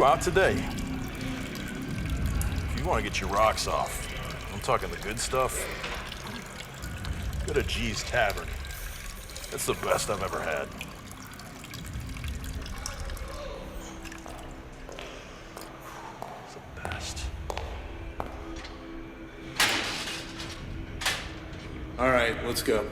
you out today? If you want to get your rocks off, I'm talking the good stuff, go to G's Tavern. It's the best I've ever had. It's the best. All right, let's go.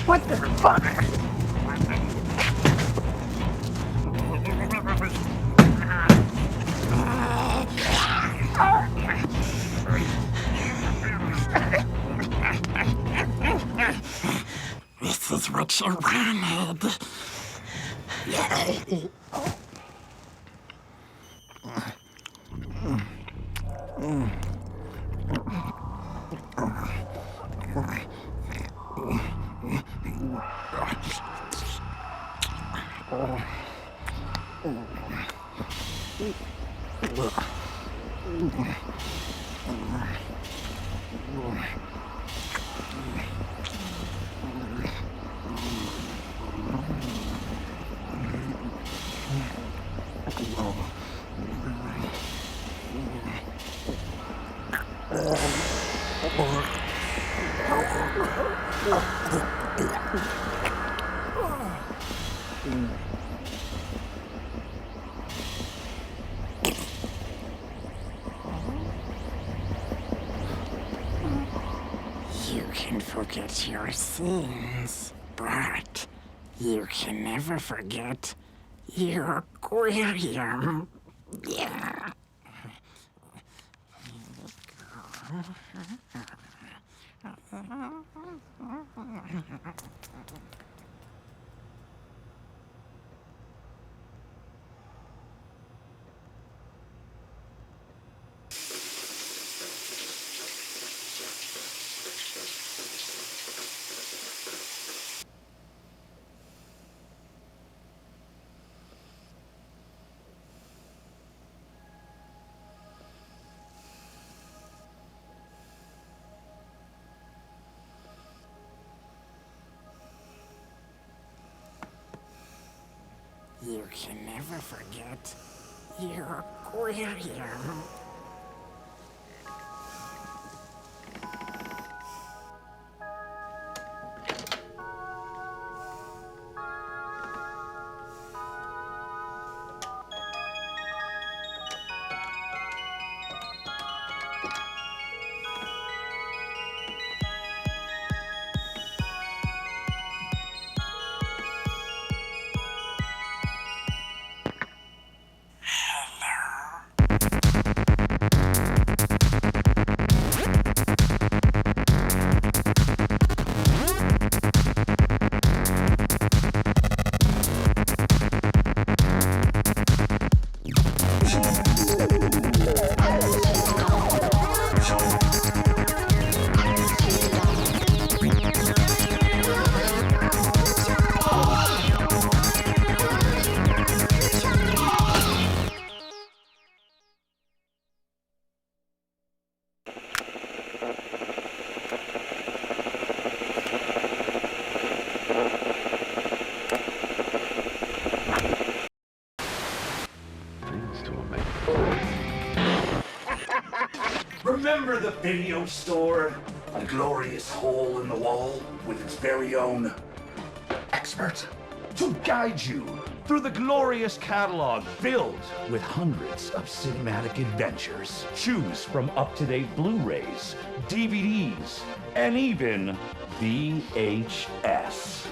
What the fuck? This is what you wanted. You can forget your sins, but you can never forget your Gwilliam. Yeah. You can never forget your Gwilliam. Remember the video store? A glorious hole in the wall with its very own expert to guide you through the glorious catalog filled with hundreds of cinematic adventures. Choose from up-to-date Blu-rays, DVDs, and even VHS.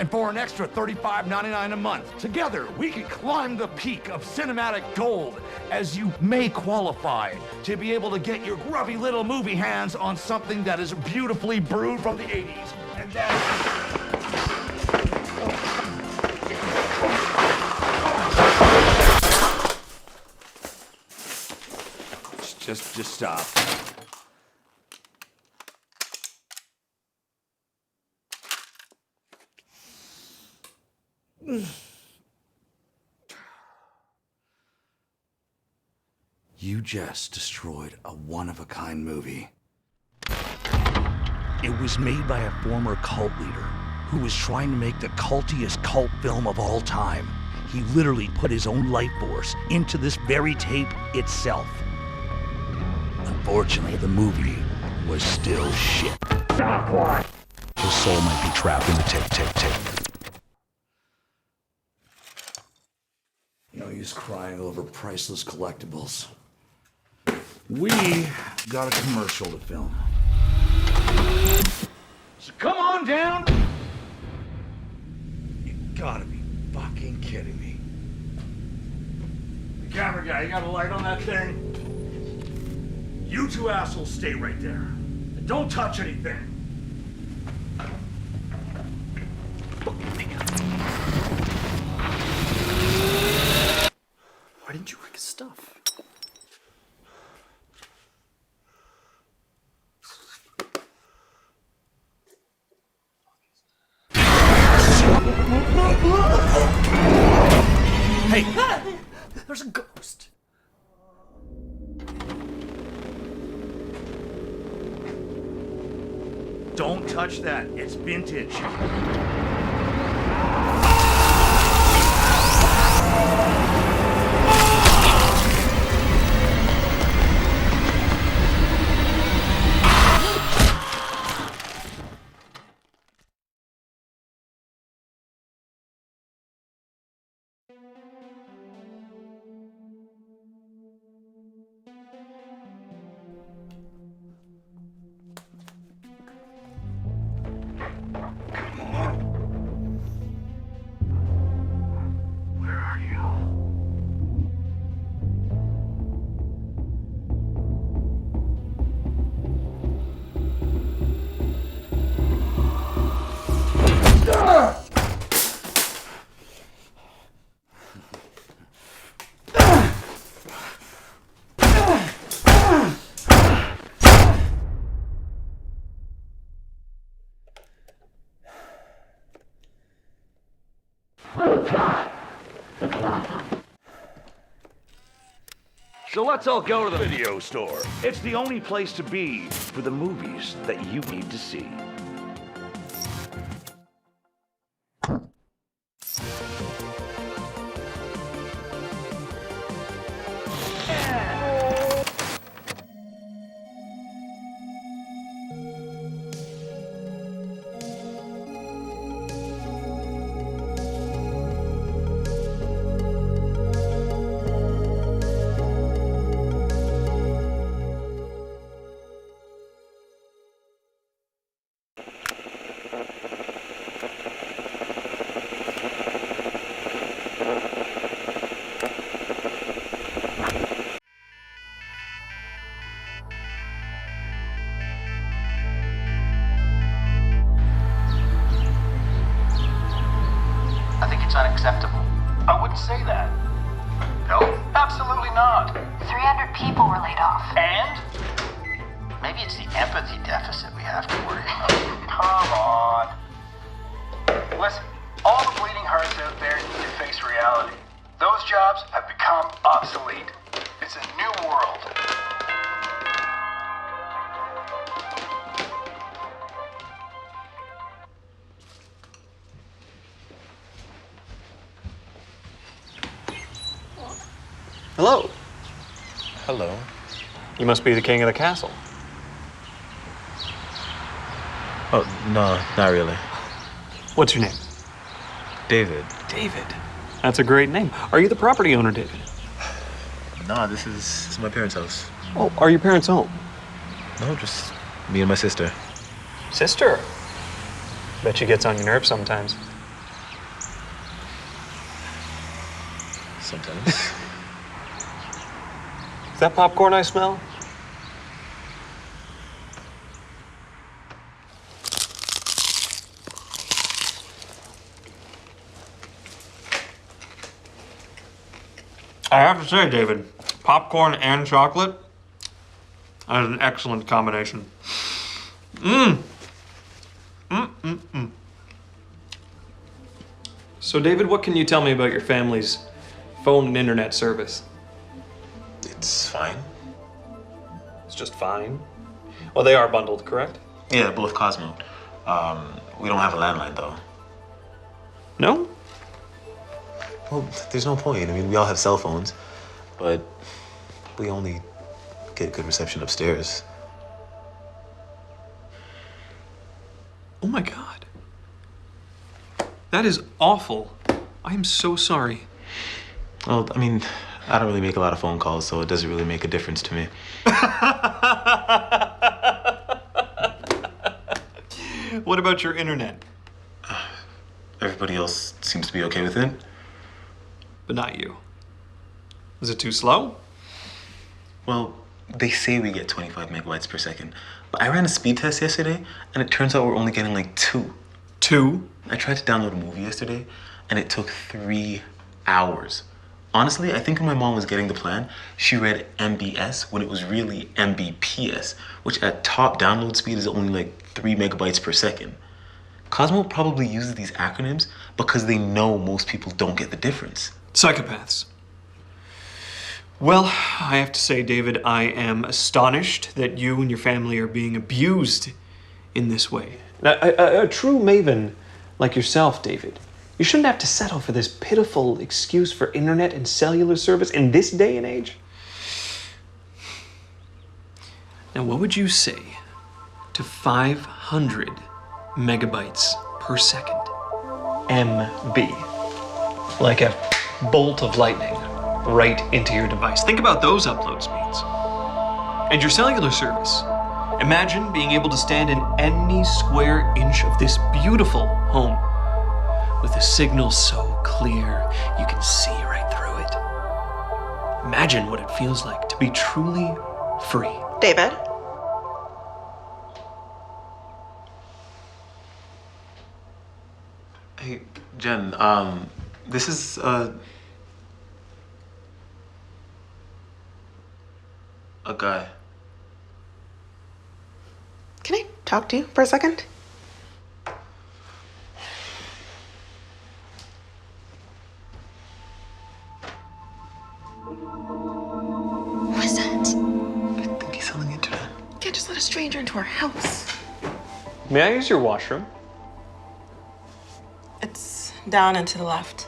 And for an extra $35.99 a month, together we can climb the peak of cinematic gold, as you may qualify to be able to get your grubby little movie hands on something that is beautifully brewed from the 80s. And Just stop. You just destroyed a one-of-a-kind movie. It was made by a former cult leader who was trying to make the cultiest cult film of all time. He literally put his own life force into this very tape itself. Unfortunately, the movie was still shit. His soul might be trapped in the tape. No use crying over priceless collectibles. We got a commercial to film. So come on down. You gotta be fucking kidding me. The camera guy, you got a light on that thing? You two assholes stay right there. And don't touch anything. Why didn't you wreck his stuff? Hey! There's a ghost. Don't touch that. It's vintage. So let's all go to the video store. It's the only place to be for the movies that you need to see. people were laid off. And? Maybe it's the empathy deficit we have to worry about. Come on. Listen, all the bleeding hearts out there need to face reality. Those jobs have become obsolete. It's a new world. Hello. Hello. You must be the king of the castle. Oh, no, not really. What's your name? David. David. That's a great name. Are you the property owner, David? Nah, this is my parents' house. Oh, are your parents home? No, just me and my sister. Sister. Bet she gets on your nerves sometimes. Sometimes. Is that popcorn I smell? I have to say, David, popcorn and chocolate, that is an excellent combination. So, David, what can you tell me about your family's phone and internet service? It's fine. It's just fine. Well, they are bundled, correct? Yeah, both Cosmo. We don't have a landline, though. No? Well, there's no point. I mean, we all have cell phones, but we only get good reception upstairs. Oh my God. That is awful. I am so sorry. Well, I mean, I don't really make a lot of phone calls, so it doesn't really make a difference to me. What about your internet? Everybody else seems to be okay with it. But not you. Is it too slow? Well, they say we get 25 megabytes per second, but I ran a speed test yesterday, and it turns out we're only getting like 2. 2? I tried to download a movie yesterday, and it took 3 hours. Honestly, I think when my mom was getting the plan, she read MBS when it was really MBPS, which at top download speed is only like 3 megabytes per second. Cosmo probably uses these acronyms because they know most people don't get the difference. Psychopaths. Well, I have to say, David, I am astonished that you and your family are being abused in this way. A true maven like yourself, David, you shouldn't have to settle for this pitiful excuse for internet and cellular service in this day and age. Now, what would you say to 500 megabytes per second? MB. Like a bolt of lightning right into your device. Think about those upload speeds. And your cellular service. Imagine being able to stand in any square inch of this beautiful home with a signal so clear you can see right through it. Imagine what it feels like to be truly free. David? Hey, Jen, this is, a guy. Can I talk to you for a second? What is that? I think he's selling internet. You can't just let a stranger into our house. May I use your washroom? It's down and to the left.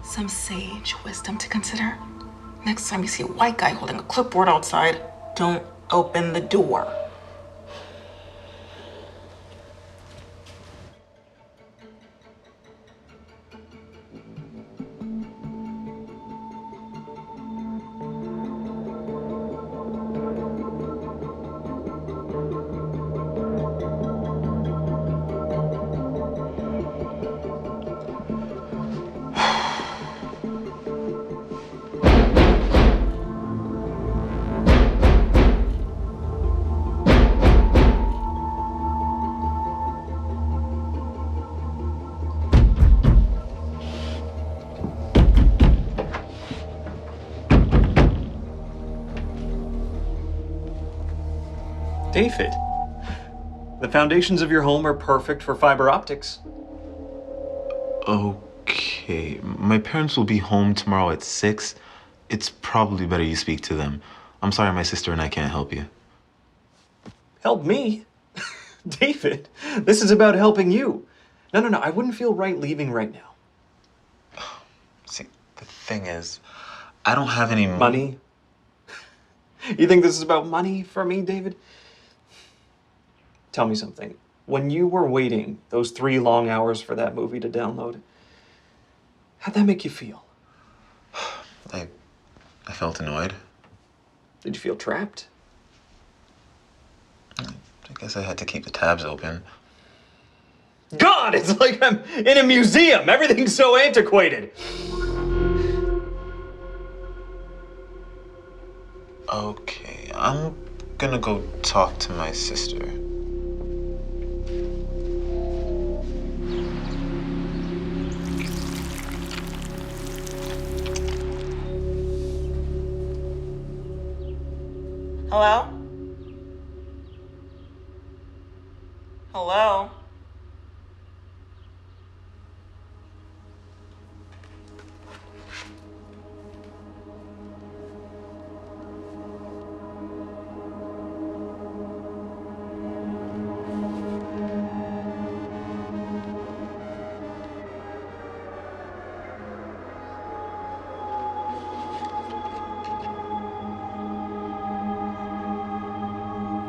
Some sage wisdom to consider. Next time you see a white guy holding a clipboard outside, don't open the door. David, the foundations of your home are perfect for fiber optics. Okay, my parents will be home tomorrow at 6. It's probably better you speak to them. I'm sorry my sister and I can't help you. Help me? David, this is about helping you. No, I wouldn't feel right leaving right now. See, the thing is, I don't have any Money? You think this is about money for me, David? Tell me something. When you were waiting those 3 long hours for that movie to download, how'd that make you feel? I felt annoyed. Did you feel trapped? I guess I had to keep the tabs open. God, it's like I'm in a museum. Everything's so antiquated. Okay, I'm gonna go talk to my sister. Hello? Hello?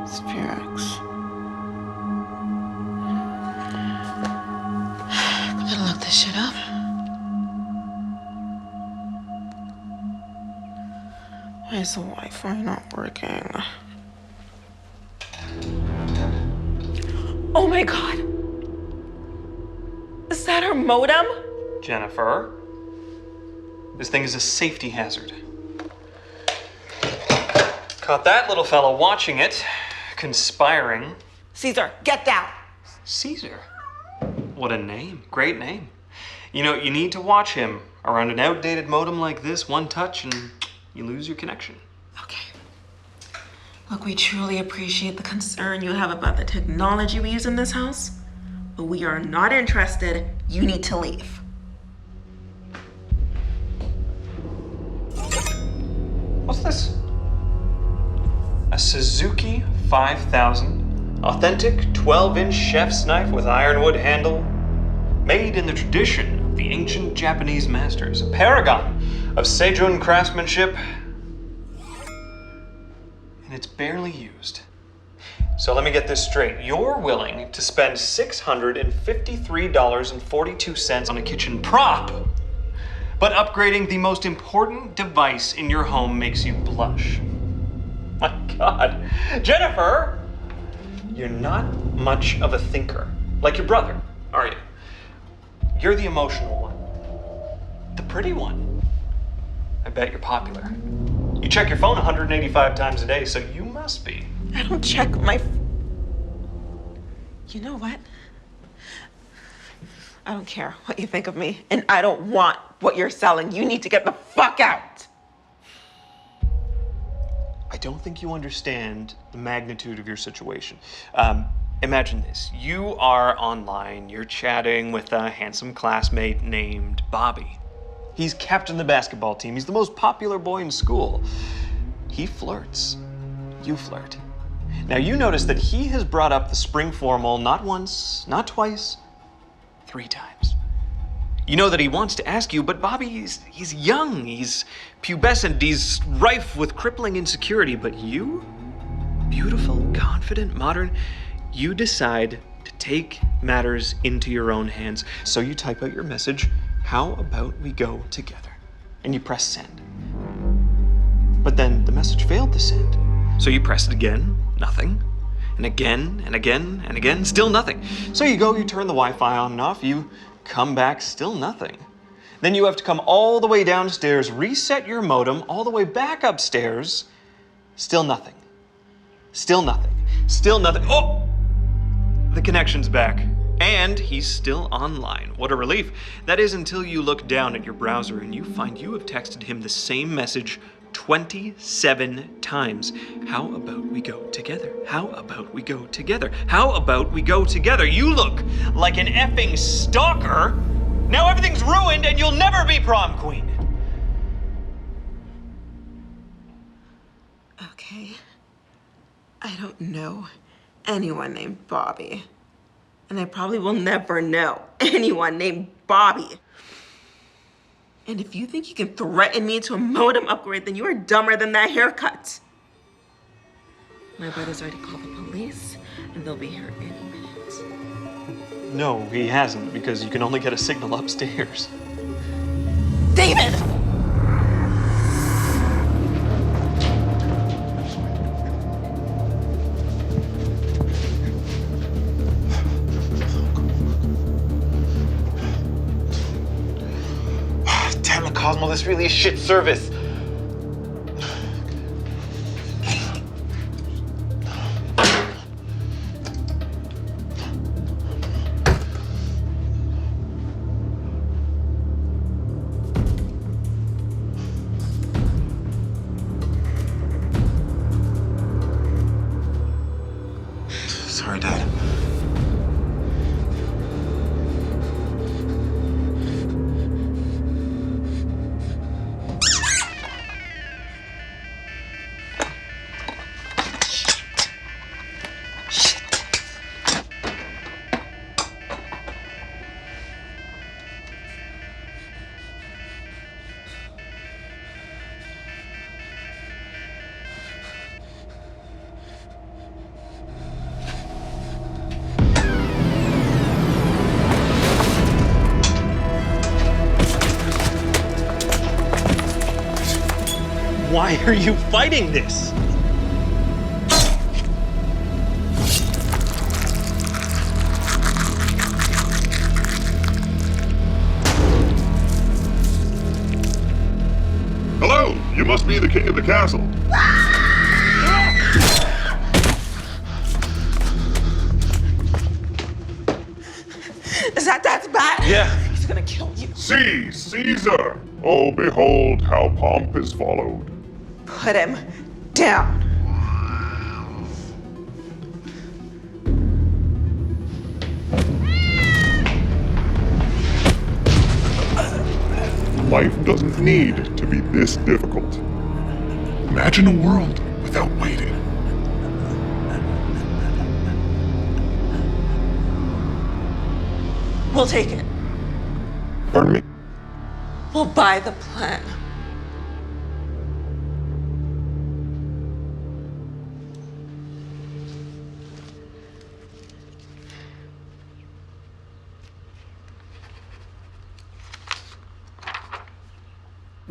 Spirits. Gotta look this shit up. Why is the Wi-Fi not working? Oh my god! Is that our modem? Jennifer, this thing is a safety hazard. Caught that little fella watching it, conspiring. Caesar, get down! Caesar? What a name. Great name. You know, you need to watch him. Around an outdated modem like this, one touch and you lose your connection. Okay. Look, we truly appreciate the concern you have about the technology we use in this house, but we are not interested. You need to leave. What's this? A Suzuki 5000, authentic 12-inch chef's knife with ironwood handle, made in the tradition of the ancient Japanese masters, a paragon of Seijun craftsmanship, and it's barely used. So let me get this straight. You're willing to spend $653.42 on a kitchen prop, but upgrading the most important device in your home makes you blush. My God. Jennifer, you're not much of a thinker. Like your brother, are you? You're the emotional one. The pretty one. I bet you're popular. You check your phone 185 times a day, so you must be. I don't check my... You know what? I don't care what you think of me, and I don't want what you're selling. You need to get the fuck out! I don't think you understand the magnitude of your situation. Imagine this. You are online, you're chatting with a handsome classmate named Bobby. He's captain of the basketball team. He's the most popular boy in school. He flirts. You flirt. Now you notice that he has brought up the spring formal not once, not twice, 3 times. You know that he wants to ask you, but Bobby, he's young, he's pubescent, he's rife with crippling insecurity. But you, beautiful, confident, modern, you decide to take matters into your own hands. So you type out your message, "How about we go together?" And you press send. But then the message failed to send. So you press it again, nothing. And again, and again, and again, still nothing. So you go, you turn the Wi-Fi on and off, you come back, still nothing. Then you have to come all the way downstairs, reset your modem, all the way back upstairs, still nothing. Still nothing. Still nothing. Oh! The connection's back. And he's still online. What a relief. That is until you look down at your browser and you find you have texted him the same message 27 times. How about we go together? How about we go together? How about we go together? You look like an effing stalker. Now everything's ruined and you'll never be prom queen. Okay. I don't know anyone named Bobby. And I probably will never know anyone named Bobby. And if you think you can threaten me to a modem upgrade, then you are dumber than that haircut. My brother's already called the police, and they'll be here any minute. No, he hasn't, because you can only get a signal upstairs. David! Damn it, Cosmo, this really is shit service. Sorry, Dad. Why are you fighting this? Hello, you must be the king of the castle. Is that's bad? Yeah. He's gonna kill you. See, Caesar! Oh, behold how pomp is followed. Put him down. Life doesn't need to be this difficult. Imagine a world without waiting. We'll take it. Pardon me? We'll buy the plan.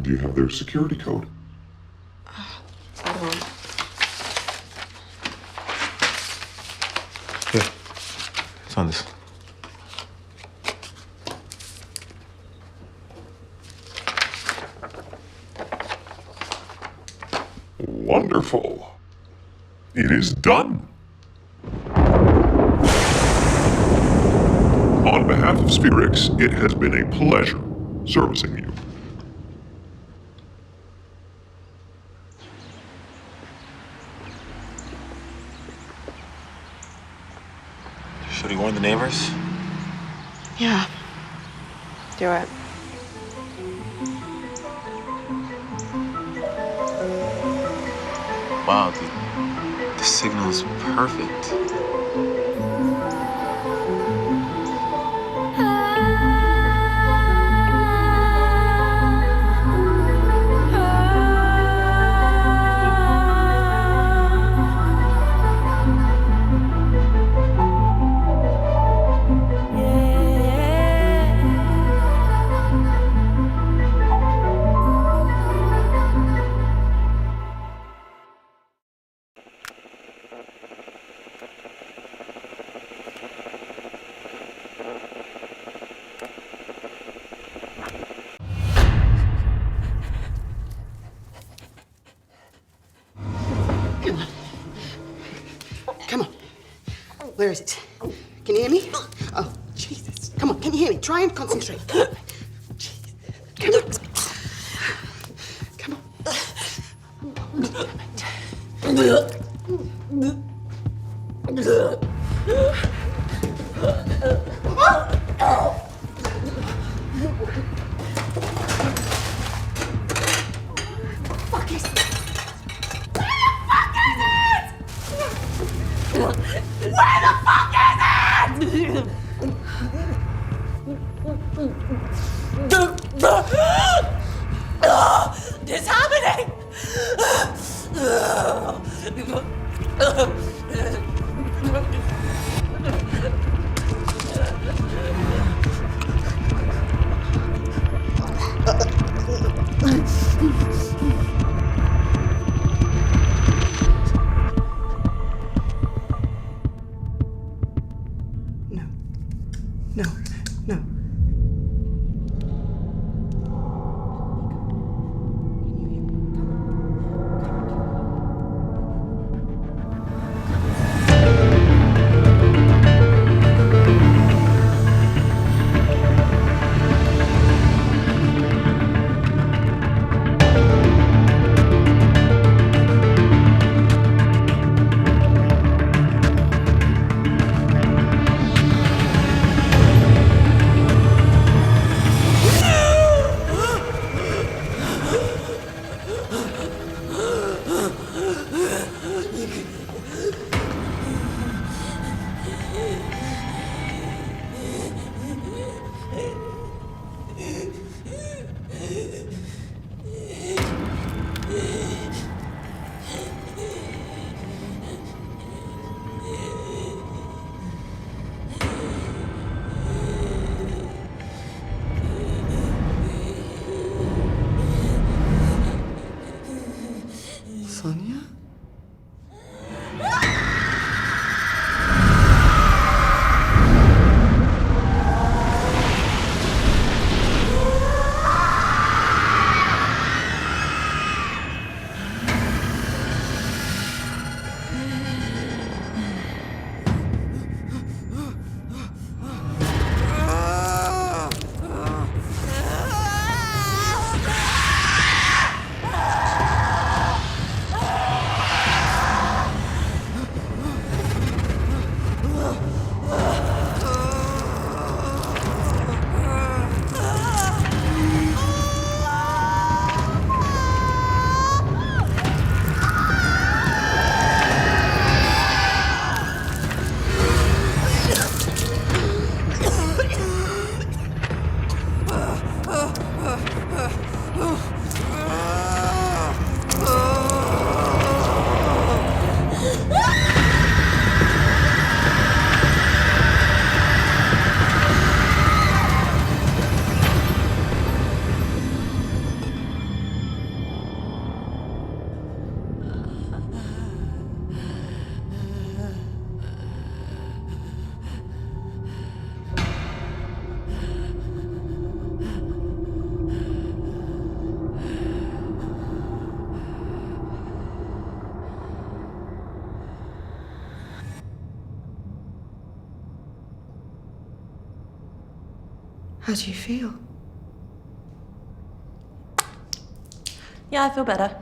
Do you have their security code? I don't. Here. It's on this. Wonderful. It is done. On behalf of Spirix, it has been a pleasure servicing you. Should we warn the neighbors? Yeah. Do it. Wow, the signal is perfect. Come on. Where is it? Can you hear me? Oh, Jesus. Come on, can you hear me? Try and concentrate. Jesus. Come on. Come on. It's happening! No. No. Sonia? How do you feel? Yeah, I feel better.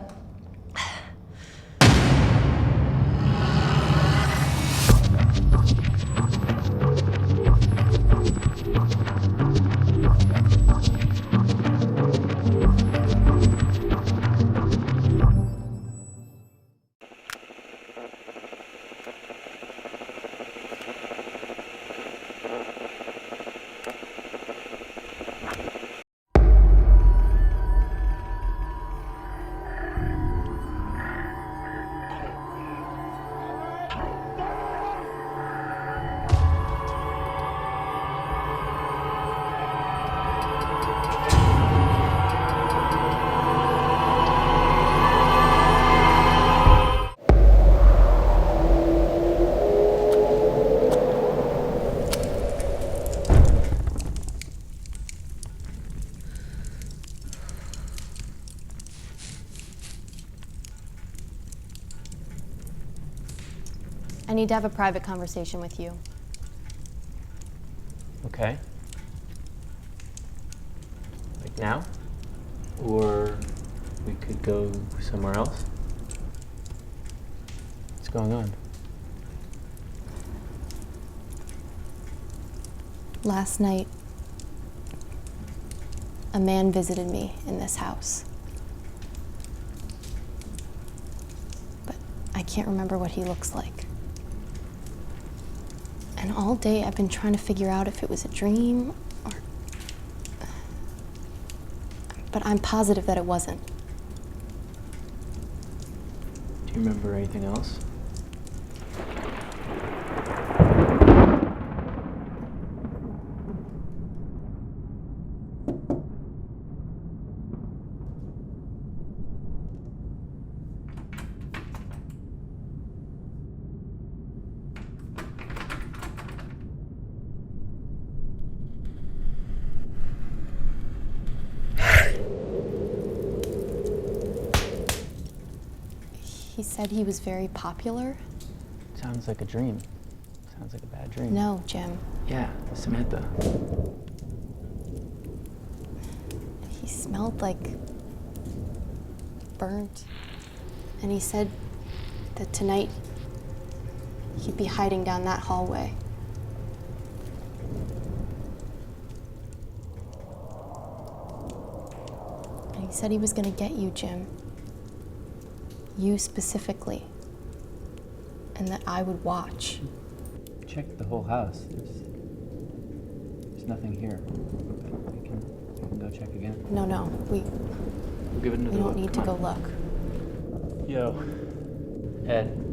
I need to have a private conversation with you. Okay. Like now? Or we could go somewhere else? What's going on? Last night, a man visited me in this house. But I can't remember what he looks like. And all day I've been trying to figure out if it was a dream or... But I'm positive that it wasn't. Do you remember anything else? He said he was very popular. Sounds like a dream. Sounds like a bad dream. No, Jim. Yeah, Samantha. He smelled like burnt. And he said that tonight he'd be hiding down that hallway. And he said he was gonna get you, Jim. You specifically. And that I would watch. Check the whole house. There's nothing here. We can go check again. No, We'll give it another we don't look. need to Come go on. look. Yo, Ed.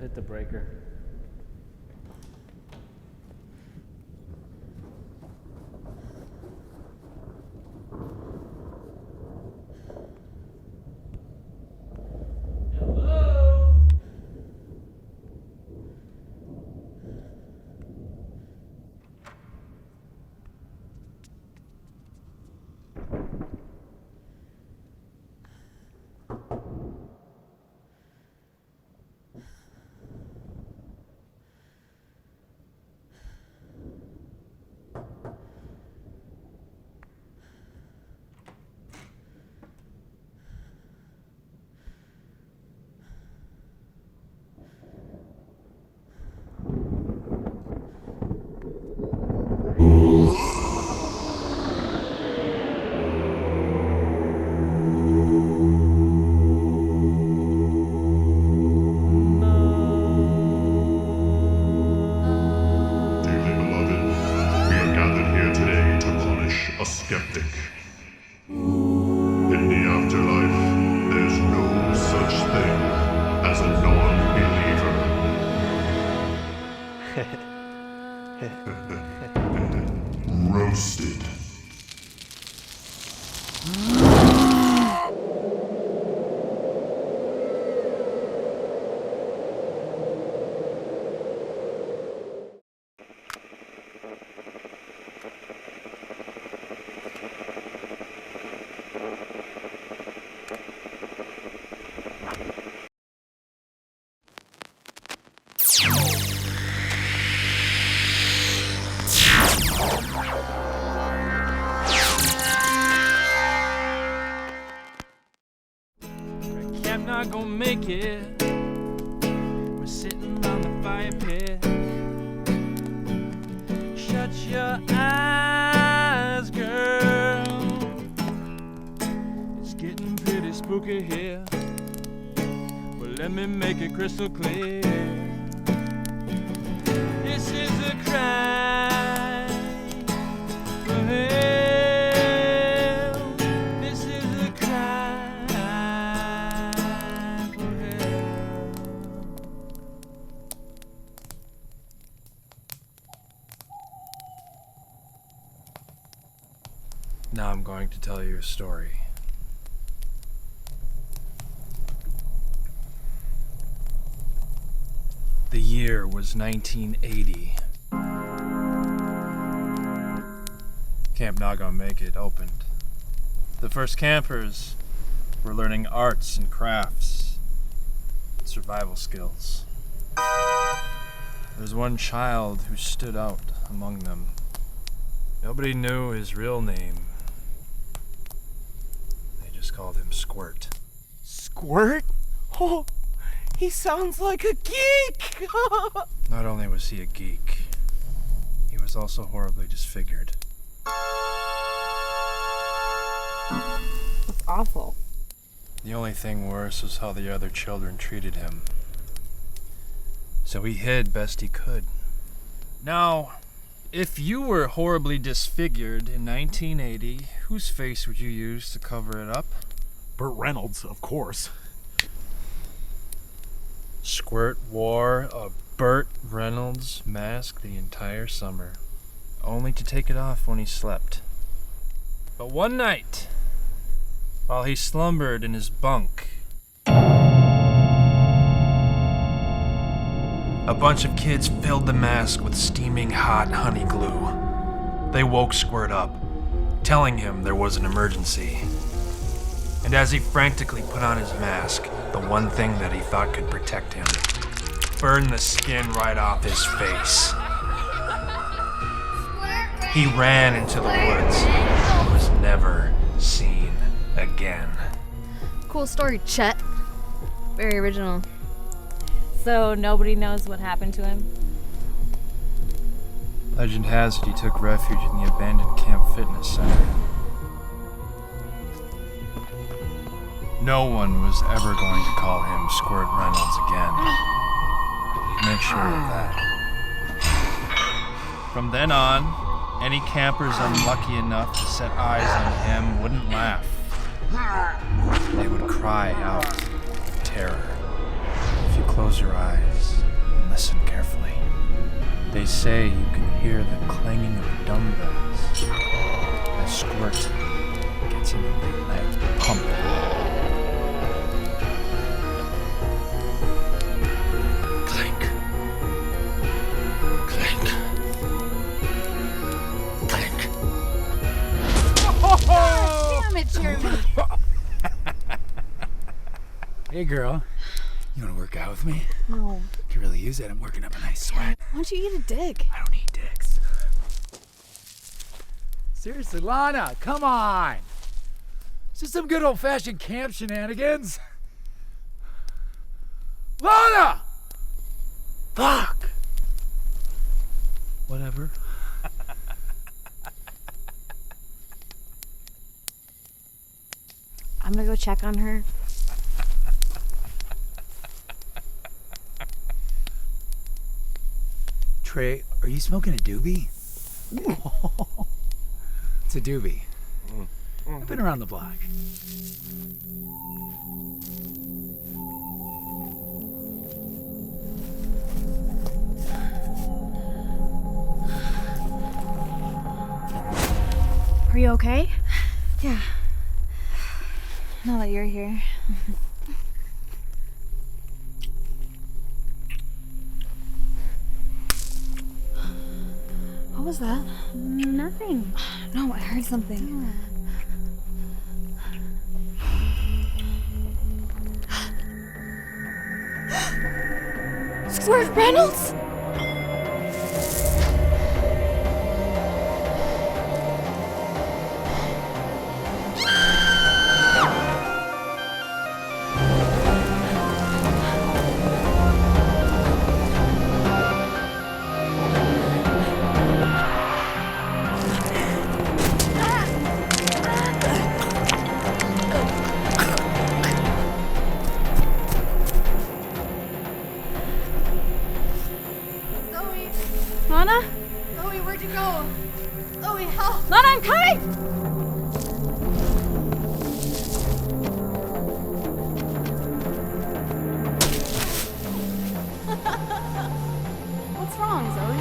Hit the breaker. skeptic. In the afterlife, there's no such thing as a non-believer. Roasted. I'm not gonna make it. We're sitting on the fire pit. Shut your eyes, girl. It's getting pretty spooky here. let me make it crystal clear. This is a crime for hell. This is a crime for hell. Now I'm going to tell you a story. The year was 1980. Camp Not Gonna Make It opened. The first campers were learning arts and crafts, survival skills. There was one child who stood out among them. Nobody knew his real name. They just called him Squirt. Squirt? Oh, he sounds like a geek! Not only was he a geek, he was also horribly disfigured. That's awful. The only thing worse was how the other children treated him. So he hid best he could. Now, if you were horribly disfigured in 1980, whose face would you use to cover it up? Burt Reynolds, of course. Squirt wore a Burt Reynolds mask the entire summer, only to take it off when he slept. But one night, while he slumbered in his bunk, a bunch of kids filled the mask with steaming hot honey glue. They woke Squirt up, telling him there was an emergency. And as he frantically put on his mask, the one thing that he thought could protect him burned the skin right off his face. He ran into the woods and was never seen again. Cool story, Chet. Very original. So nobody knows what happened to him? Legend has it he took refuge in the abandoned Camp Fitness Center. No one was ever going to call him Squirt Reynolds again. Make sure of that. From then on, any campers unlucky enough to set eyes on him wouldn't laugh. They would cry out in terror. If you close your eyes and listen carefully, they say you can hear the clanging of dumbbells as Squirt gets in the late night pump. Clank. Clank. Clank. Damn it, Jeremy! Hey, girl. You want to work out with me? No. Could really use it. I'm working up a nice sweat. Why don't you eat a dick? I don't eat dicks. Seriously, Lana, come on. Is this some good old-fashioned camp shenanigans? Lana! Fuck! Whatever. I'm gonna go check on her. Trey, are you smoking a doobie? It's a doobie. I've been around the block. Are you okay? Yeah. Now that you're here. What was that? Nothing. No, I heard something. Squirt Reynolds? Lana? Chloe, where'd you go? Chloe, help! Lana, I'm coming! What's wrong, Zoe?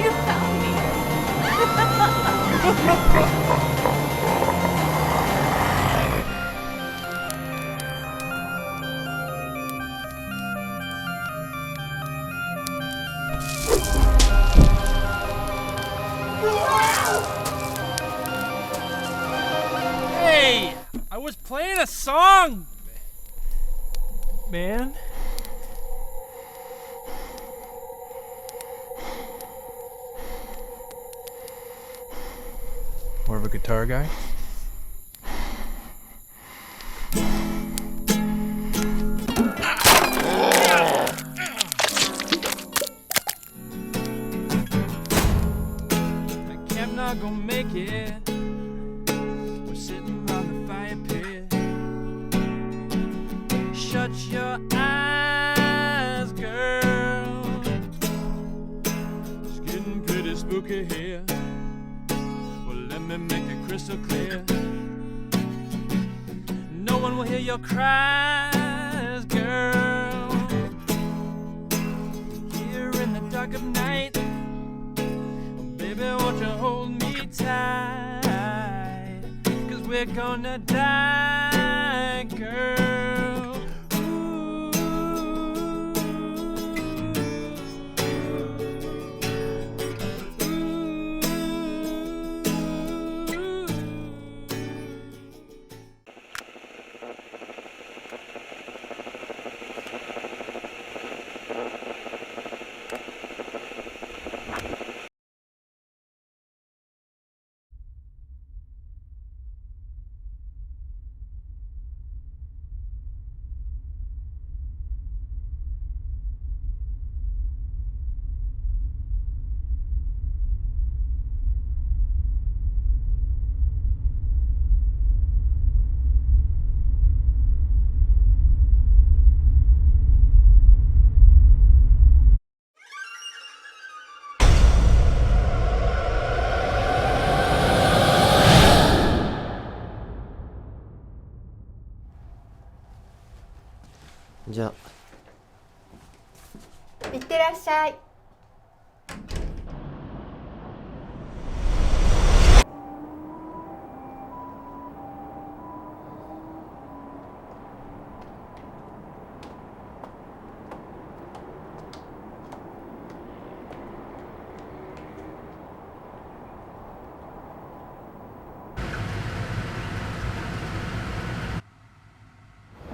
You found me. Hey! I was playing a song! Man? More of a guitar guy? I'm not gonna make it. We're sitting around the fire pit. Shut your eyes, girl. It's getting pretty spooky here. Well, let me make it crystal clear. No one will hear your cries, girl. Here in the dark of night. Baby, won't you hold me tight? 'Cause we're gonna die, girl.じゃあ。いってらっしゃい。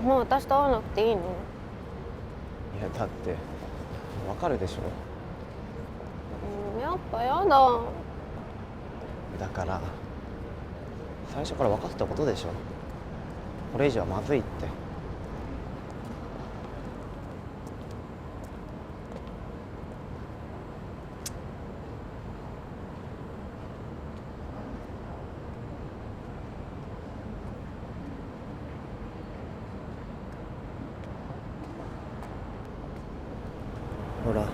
もう私と会わなくていいの？いやだってわかるでしょ。やっぱやだ。だから最初から分かってたことでしょ。これ以上はまずいって。ほら。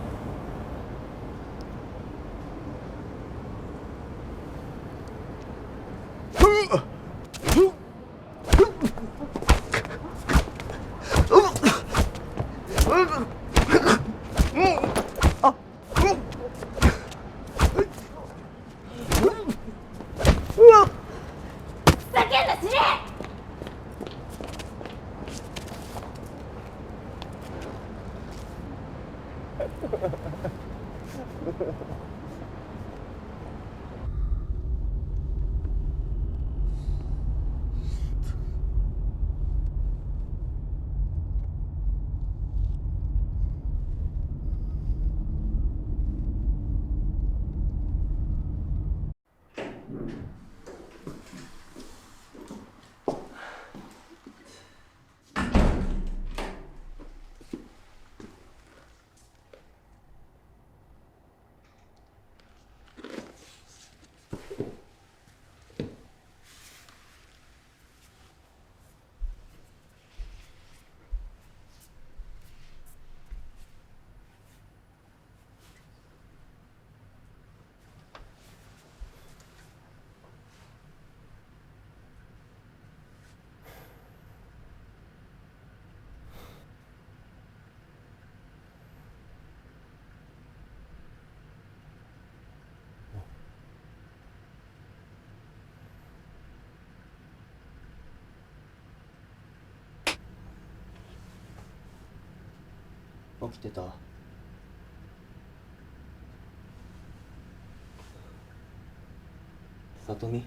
起きてた。さとみ。よ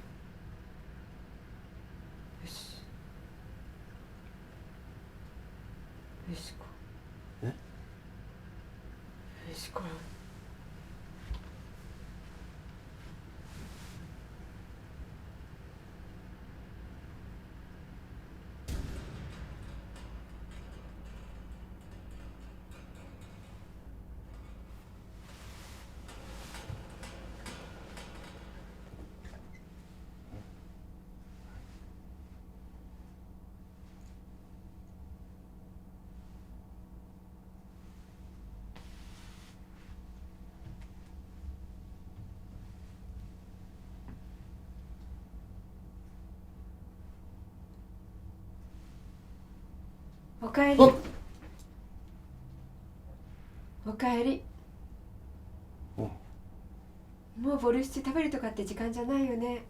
し。よしこ。え？よしこ。おかえり。おかえり。もうボルシチ食べるとかって時間じゃないよね。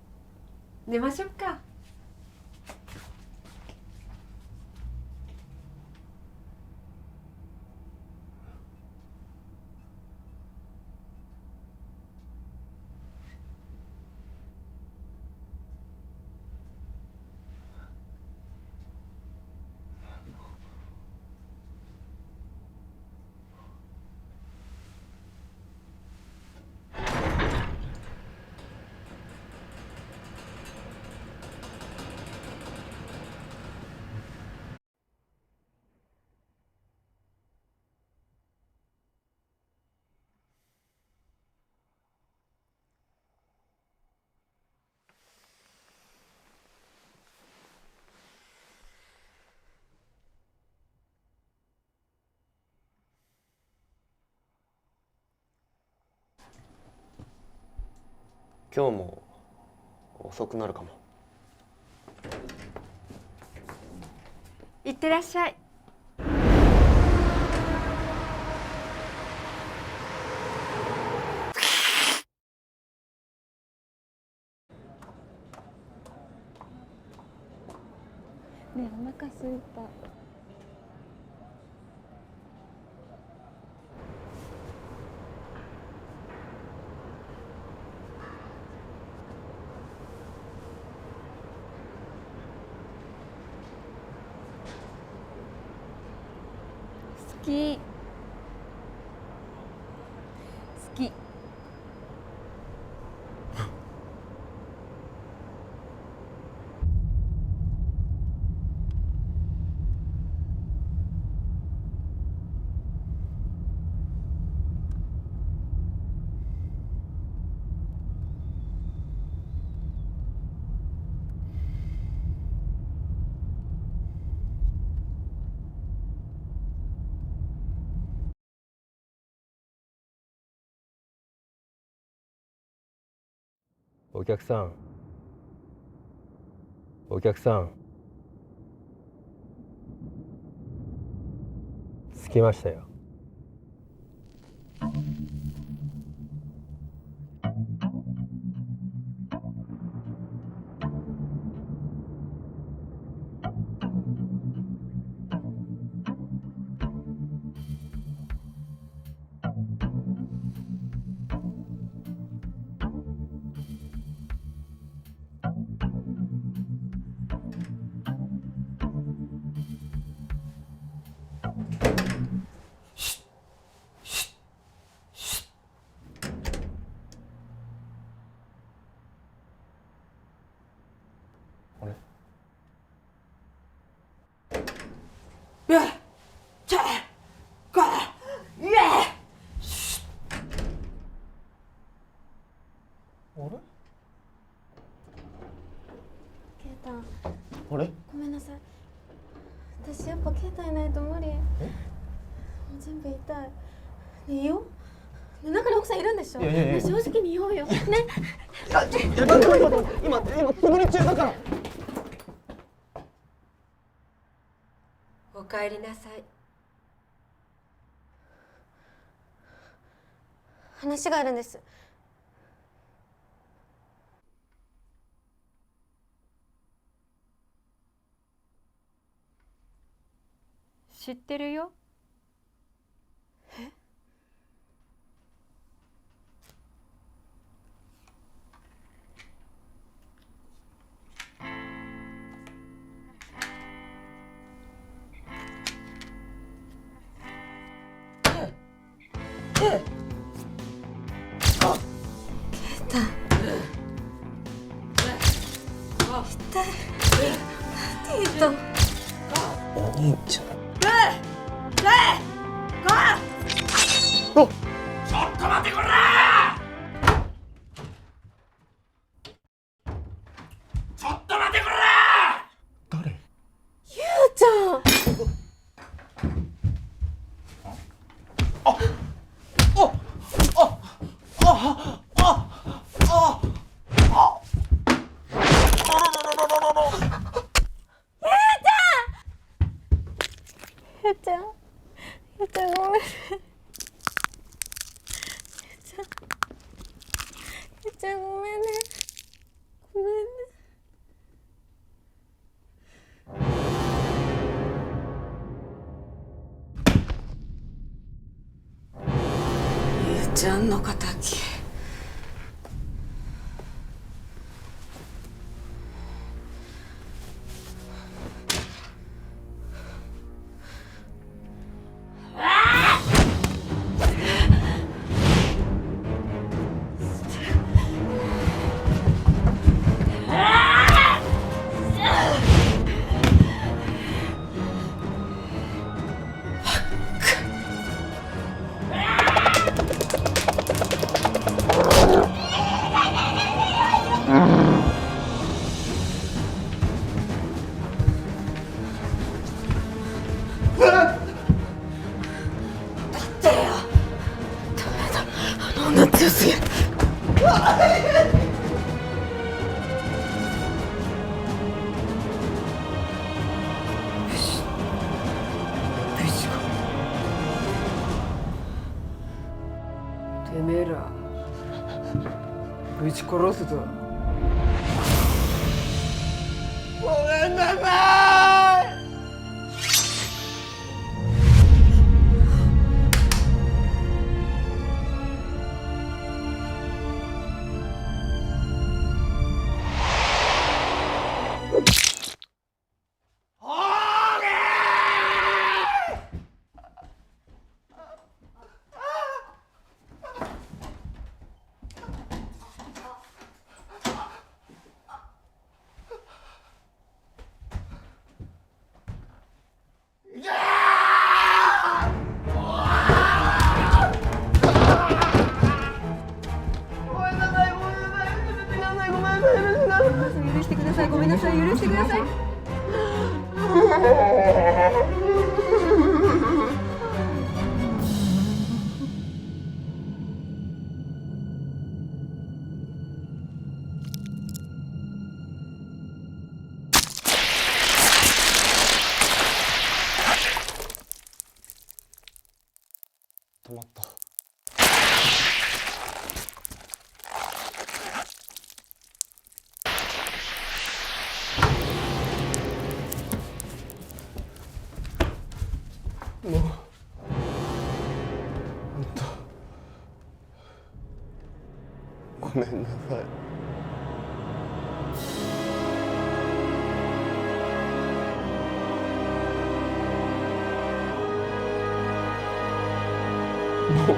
寝ましょうか。今日も遅くなるかも。いってらっしゃい。ねえ、お腹すいた。好き。好き。お客さん、お客さん、着きましたよ。ケイタ、あれ？ごめんなさい。私やっぱ携帯ないと無理。もう全部言いたい。ねえ、いいよ。中に奥さんいるんでしょ。いやいやいやねえ、正直に言おうよ。ね。待って今素振り中だから。おかえりなさい。話があるんです。知ってるよ。お兄ちゃん。ちょっと待てこらちょっと待てこらゆうちゃん。ゆうちゃん。ゆうちゃんごめんね。ゆうちゃんごめんね。ごめんね。ゆうちゃんの敵。女強すぎる。てめえらぶち殺すぞ。ごめんなさい。許してください。ごめんなさい。許してください。止まった。もう本当ごめんなさい。もう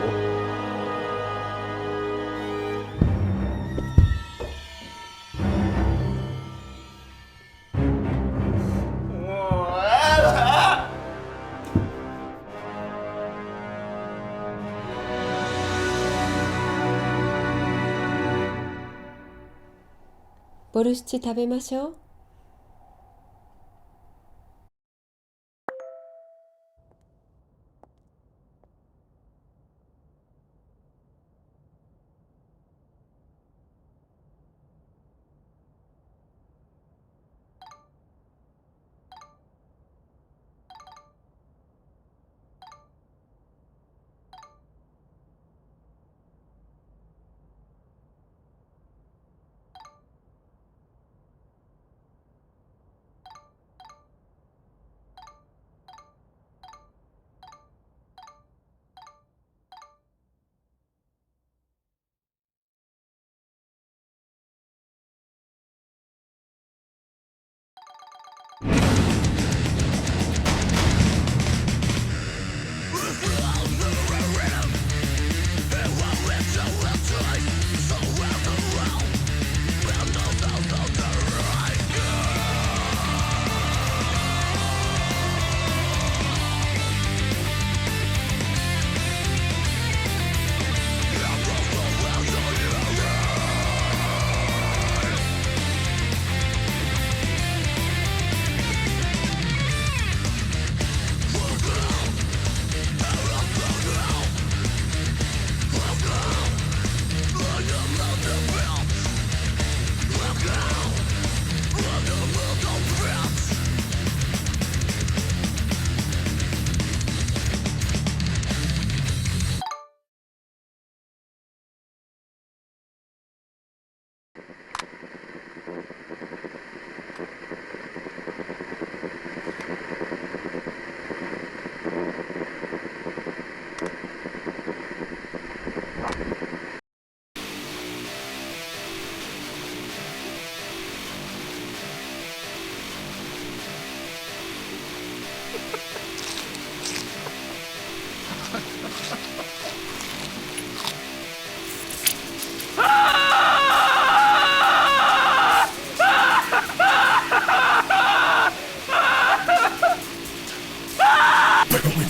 ボルシチ食べましょう。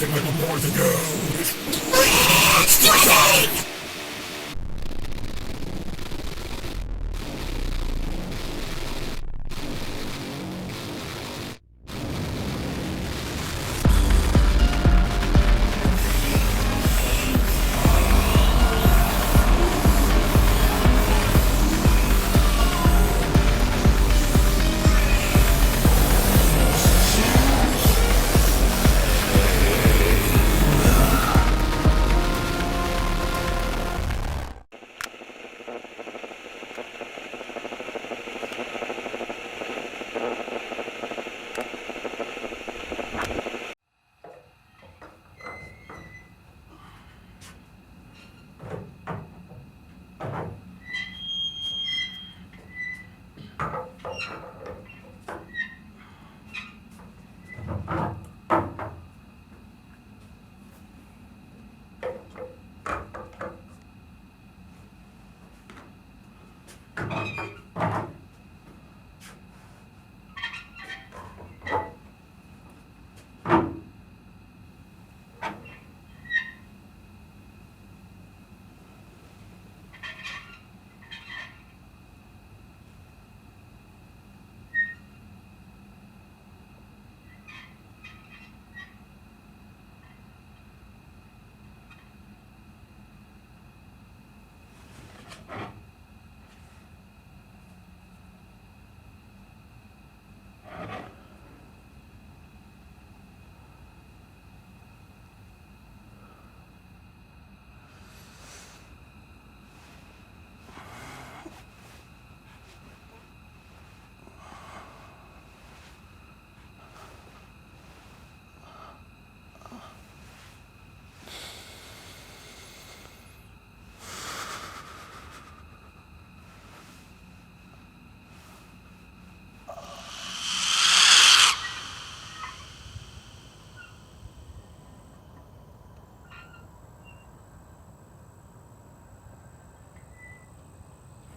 anything like a more than you.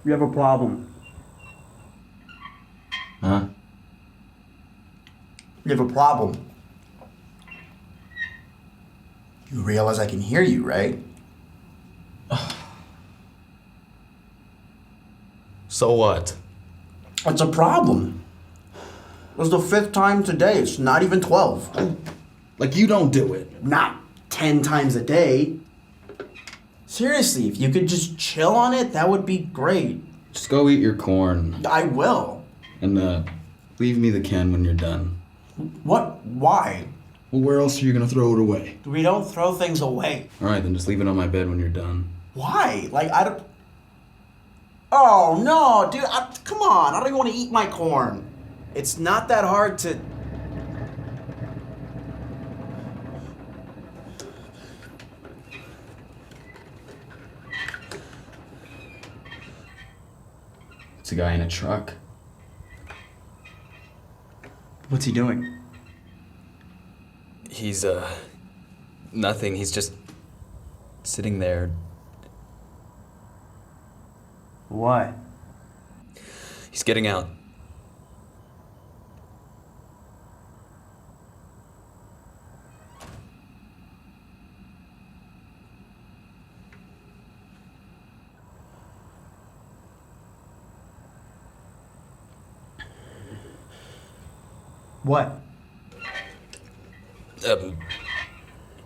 You have a problem. Huh? You have a problem. You realize I can hear you, right? So what? It's a problem. It was the 5th time today. It's not even 12. Like you don't do it. Not 10 times a day. Seriously, if you could just chill on it, that would be great. Just go eat your corn. I will. And leave me the can when you're done. What? Why? Well, where else are you gonna throw it away? We don't throw things away. Alright, then just leave it on my bed when you're done. Why? Like, I don't... Oh, no, dude, come on. I don't even want to eat my corn. It's not that hard to... It's a guy in a truck. What's he doing? He's, nothing. He's just sitting there. Why? He's getting out. What?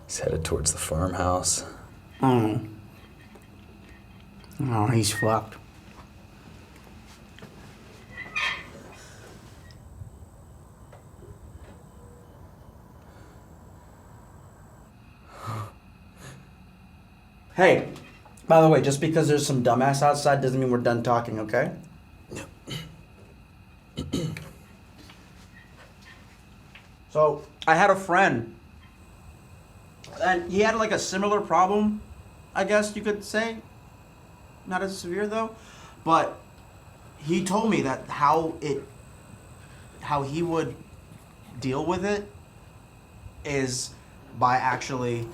He's headed towards the farmhouse. Oh. Oh, he's fucked. Hey, by the way, just because there's some dumbass outside doesn't mean we're done talking, okay? So, I had a friend, and he had like a similar problem, I guess you could say. Not as severe though, but he told me that how he would deal with it is by actually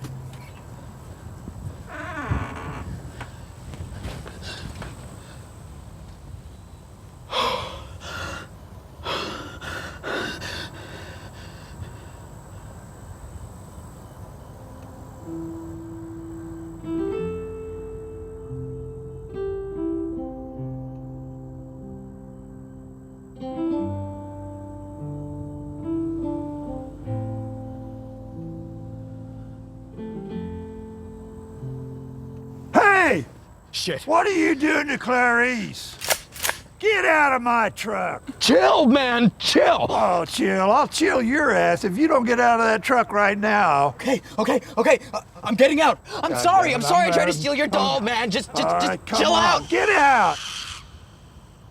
Shit. What are you doing to Clarice? Get out of my truck. Chill, man, chill. Oh, chill. I'll chill your ass if you don't get out of that truck right now. Okay. I'm getting out. I'm sorry I tried to steal your doll, man. Just right, chill out. Get out.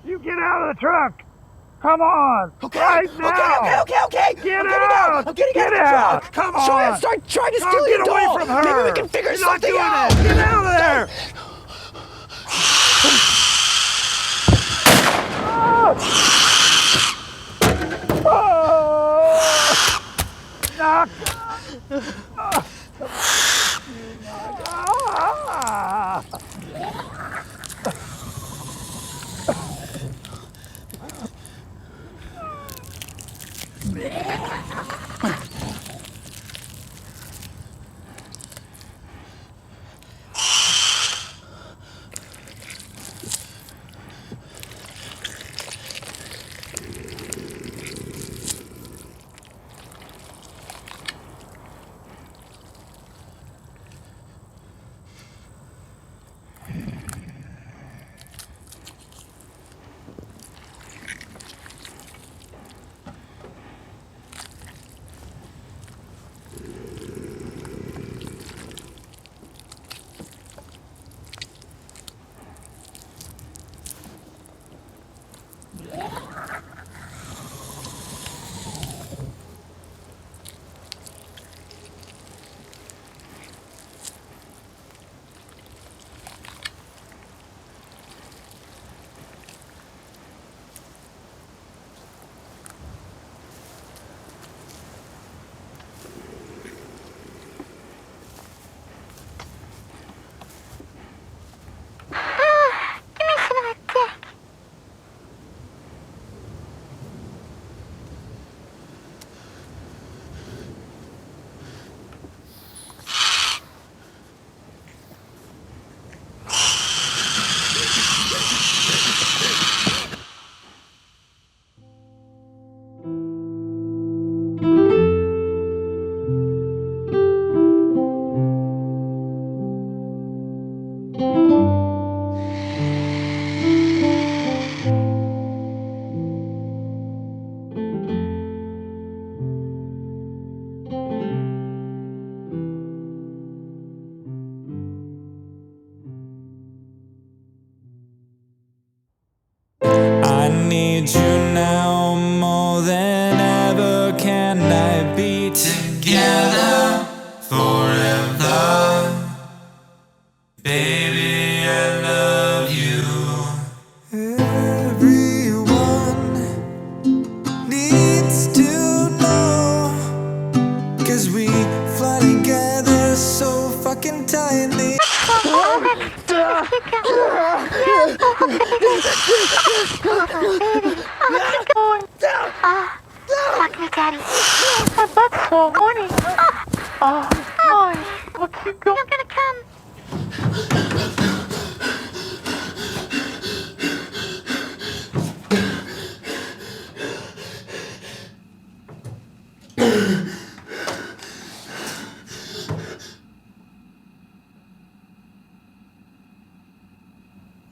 You get out of the truck. Come on. Okay. Right now. Okay. Get out. I'm getting Get out of the out. truck. Come Try on. to steal Don't your get doll. away from her. Maybe we can figure You're not something doing out. that. Get out of there. I need you now more than ever. Can I be together forever? Baby, I love you. Everyone needs to know, 'cause we fly together so fucking tightly. Fuck me, Daddy. My butt's so horny. I'll keep going. I'm gonna come.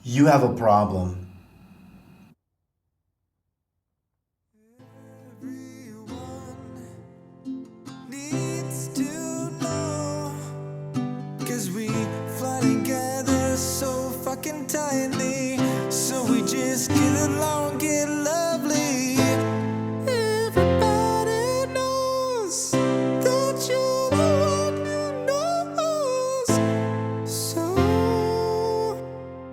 You have a problem. Needs to know, 'cause we fly together so fucking tightly, so we just get along, get lovely. Everybody knows that you're the one who knows. So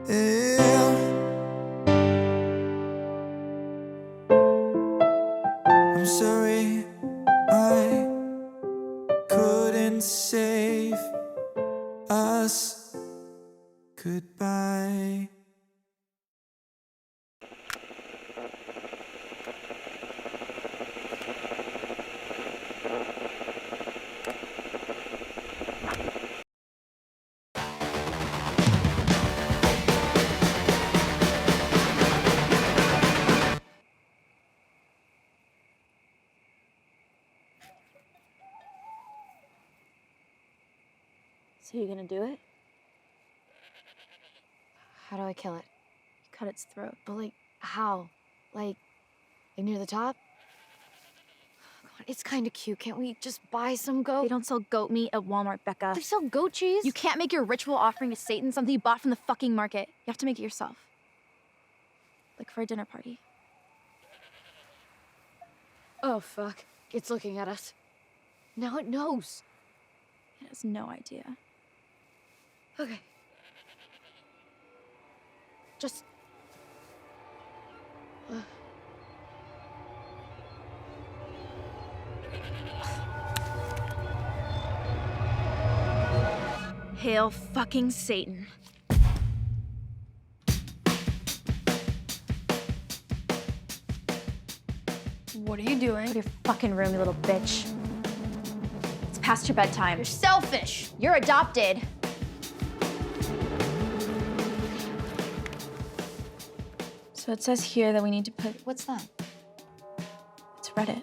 yeah. I'm sorry I couldn't save us. Goodbye. So you gonna do it? How do I kill it? Cut its throat. But like, how? Like near the top? Come on, it's kind of cute. Can't we just buy some goat? They don't sell goat meat at Walmart, Becca. They sell goat cheese? You can't make your ritual offering to Satan something you bought from the fucking market. You have to make it yourself. Like for a dinner party. Oh, fuck. It's looking at us. Now it knows. It has no idea. Okay. Just... Hail fucking Satan. What are you doing? Go to your fucking room, you little bitch. It's past your bedtime. You're selfish. You're adopted. So it says here that we need to put... What's that? It's Reddit.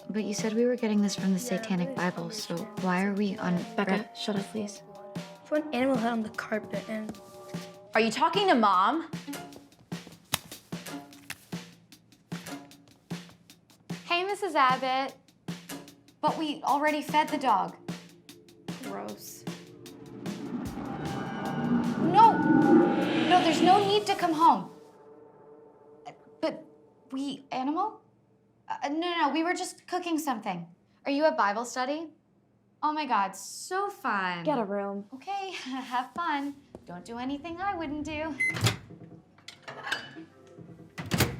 But you said we were getting this from the Satanic Bible, so why are we on Becca, shut up, please. Put an animal head on the carpet and... Are you talking to Mom? Hey, Mrs. Abbott. But we already fed the dog. Gross. No! No, there's no need to come home. But we... Animal? No, we were just cooking something. Are you at Bible study? Oh my God, so fun. Get a room. Okay, have fun. Don't do anything I wouldn't do.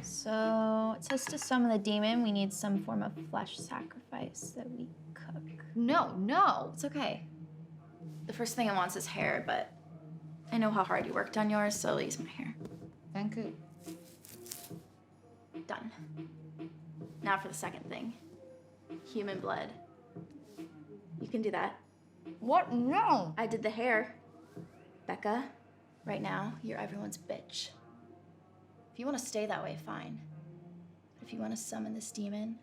So it says to summon the demon, we need some form of flesh sacrifice that we cook. No. It's okay. The first thing it wants is hair, but I know how hard you worked on yours, so I'll use my hair. Thank you. Done. Now for the second thing. Human blood. You can do that. What? No. I did the hair. Becca, right now, you're everyone's bitch. If you want to stay that way, fine. If you want to summon this demon,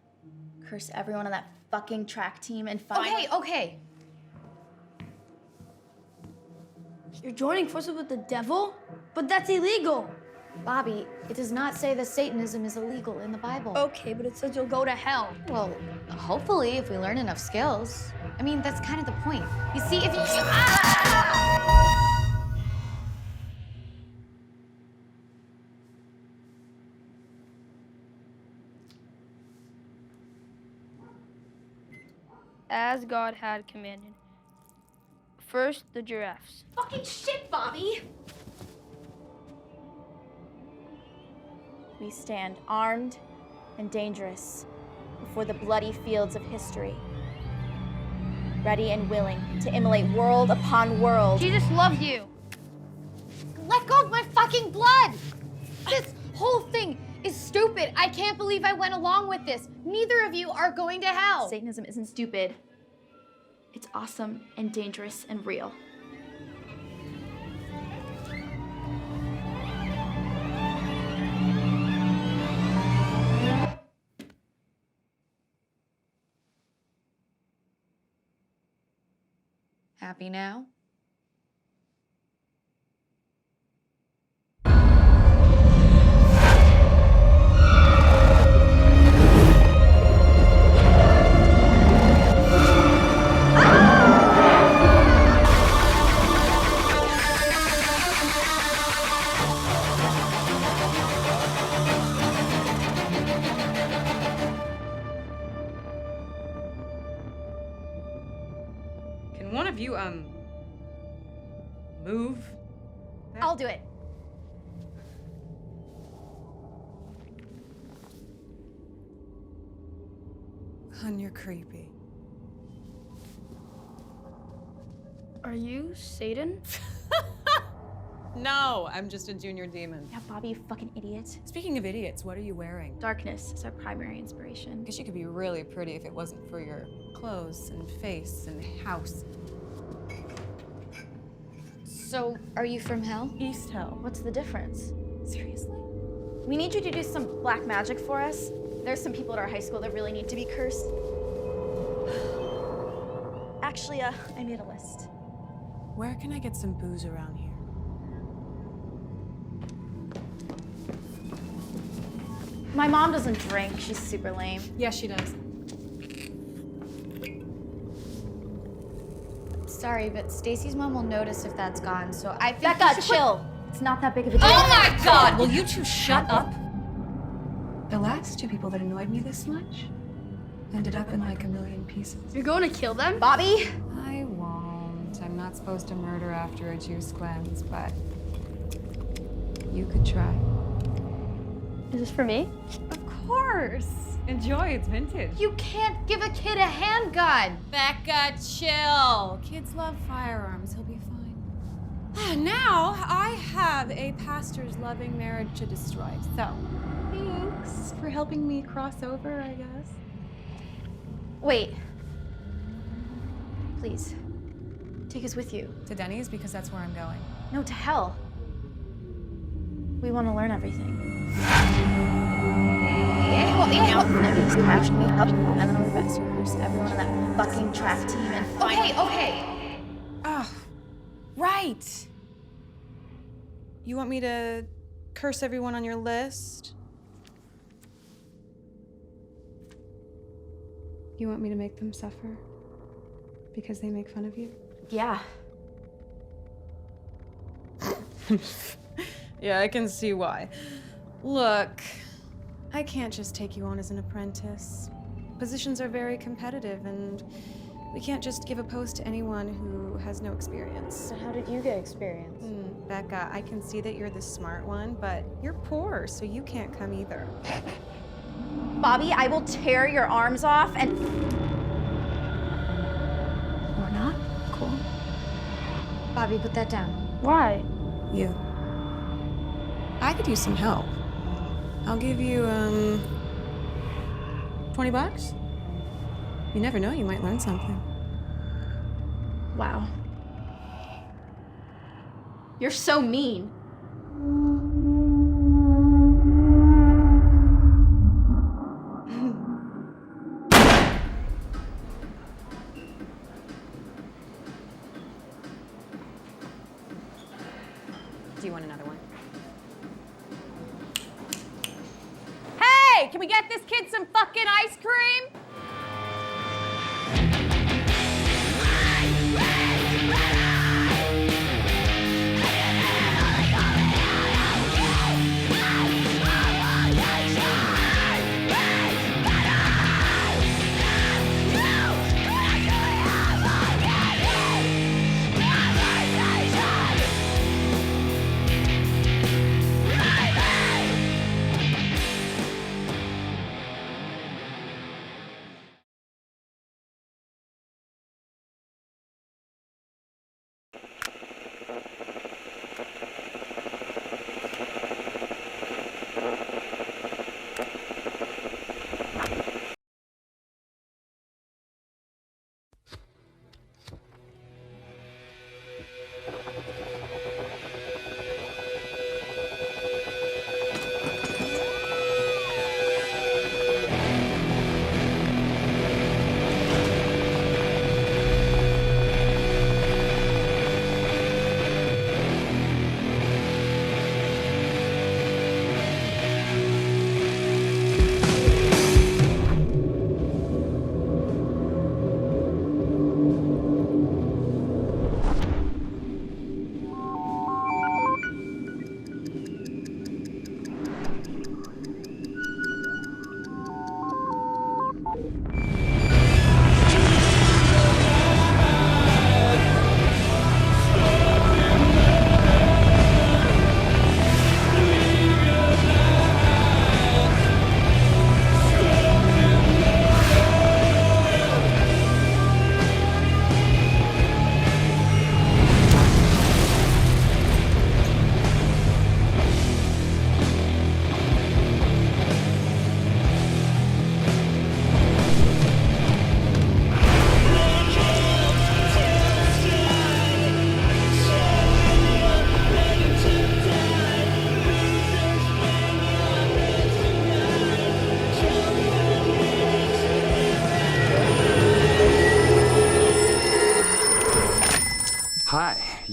curse everyone on that fucking track team and find... Okay. You're joining forces with the devil? But that's illegal. Bobby, it does not say that Satanism is illegal in the Bible. Okay, but it says you'll go to hell. Well, hopefully, if we learn enough skills. I mean, that's kind of the point. You see, if you... As God had commanded. First, the giraffes. Fucking shit, Bobby! We stand armed and dangerous before the bloody fields of history, ready and willing to immolate world upon world. Jesus loves you. Let go of my fucking blood! This whole thing is stupid. I can't believe I went along with this. Neither of you are going to hell. Satanism isn't stupid. It's awesome and dangerous and real. Happy now? Can one of you, move? I'll do it. Hun, you're creepy. Are you Satan? No, I'm just a junior demon. Yeah, Bobby, you fucking idiot. Speaking of idiots, what are you wearing? Darkness is our primary inspiration. Guess you could be really pretty if it wasn't for your clothes and face and house. So, are you from hell? East Hell. What's the difference? Seriously? We need you to do some black magic for us. There's some people at our high school that really need to be cursed. Actually, I made a list. Where can I get some booze around here? My mom doesn't drink. She's super lame. Yes, she does. Sorry, but Stacy's mom will notice if that's gone, so I think Becca, chill. It's not that big of a deal. Oh my God! Will you two shut up? The last two people that annoyed me this much ended up in like a million pieces. You're going to kill them? Bobby? I won't. I'm not supposed to murder after a juice cleanse, but you could try. Is this for me? Of course. Enjoy, it's vintage. You can't give a kid a handgun. Becca, chill. Kids love firearms. He'll be fine. Now, I have a pastor's loving marriage to destroy. So, thanks for helping me cross over, I guess. Wait. Please. Take us with you. To Denny's, because that's where I'm going. No, to hell. We want to learn everything. And then we're back to curse everyone on that fucking track team and Okay. Oh, right. You want me to curse everyone on your list? You want me to make them suffer? Because they make fun of you? Yeah. Yeah, I can see why. Look, I can't just take you on as an apprentice. Positions are very competitive, and we can't just give a post to anyone who has no experience. But how did you get experience? Becca, I can see that you're the smart one, but you're poor, so you can't come either. Bobby, I will tear your arms off and... Or not? Cool. Bobby, put that down. Why? You. I could use some help. I'll give you, $20? You never know, you might learn something. Wow. You're so mean. Do you want another one? Hey, can we get this kid some fucking ice cream?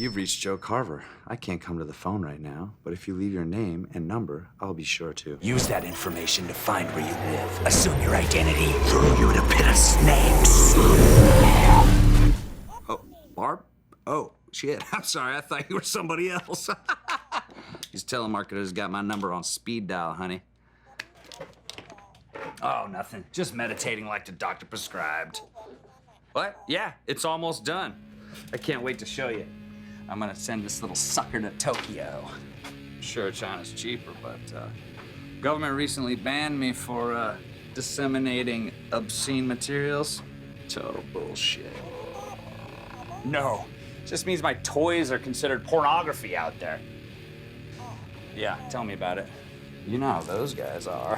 You've reached Joe Carver. I can't come to the phone right now, but if you leave your name and number, I'll be sure to. Use that information to find where you live. Assume your identity. Throw you in a pit of snakes. Oh, Barb? Oh, shit. I'm sorry. I thought you were somebody else. These telemarketers got my number on speed dial, honey. Oh, nothing. Just meditating like the doctor prescribed. What? Yeah, it's almost done. I can't wait to show you. I'm gonna send this little sucker to Tokyo. Sure, China's cheaper, but government recently banned me for disseminating obscene materials. Total bullshit. No, just means my toys are considered pornography out there. Yeah, tell me about it. You know how those guys are.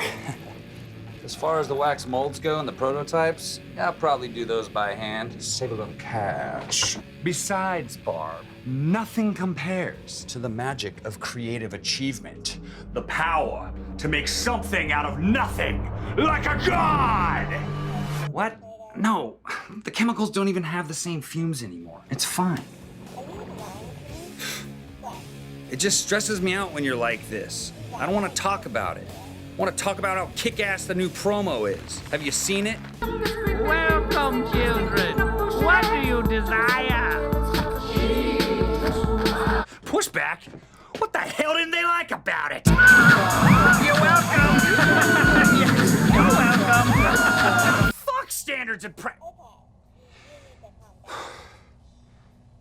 As far as the wax molds go and the prototypes, yeah, I'll probably do those by hand. Save a little cash. Besides, Barb, nothing compares to the magic of creative achievement. The power to make something out of nothing, like a god! What? No, the chemicals don't even have the same fumes anymore. It's fine. It just stresses me out when you're like this. I don't want to talk about it. I want to talk about how kick-ass the new promo is. Have you seen it? Welcome, children. What do you desire? Push back? What the hell didn't they like about it? You're welcome. You're welcome. Fuck standards and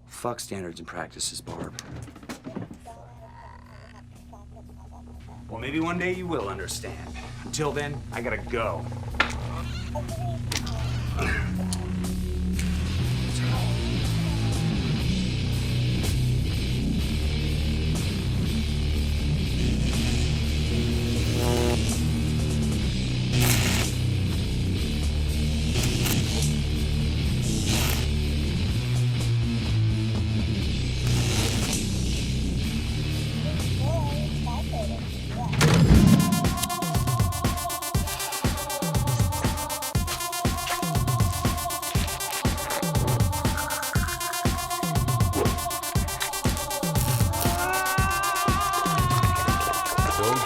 Fuck standards and practices, Barb. Well, maybe one day you will understand. Until then, I gotta go.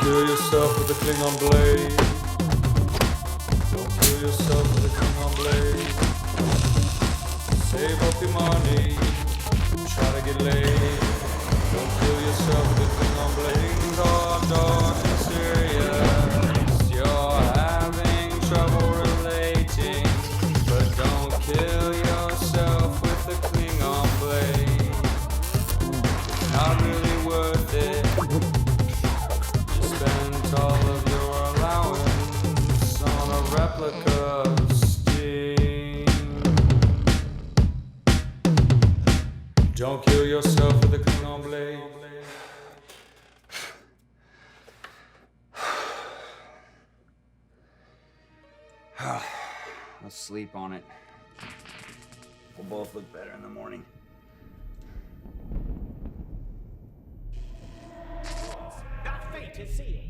kill yourself with a Klingon blade. Don't kill yourself with a Klingon blade. Save up your money, try to get laid. Don't kill yourself with a Klingon blade. Dog, it's serious. You're having trouble relating, but don't kill yourself with a Klingon blade. It's not really worth it. All of your allowance on a replica of Sting. Don't kill yourself with a Klingon blade. Let's sleep on it. We'll both look better in the morning. That fate is sealed.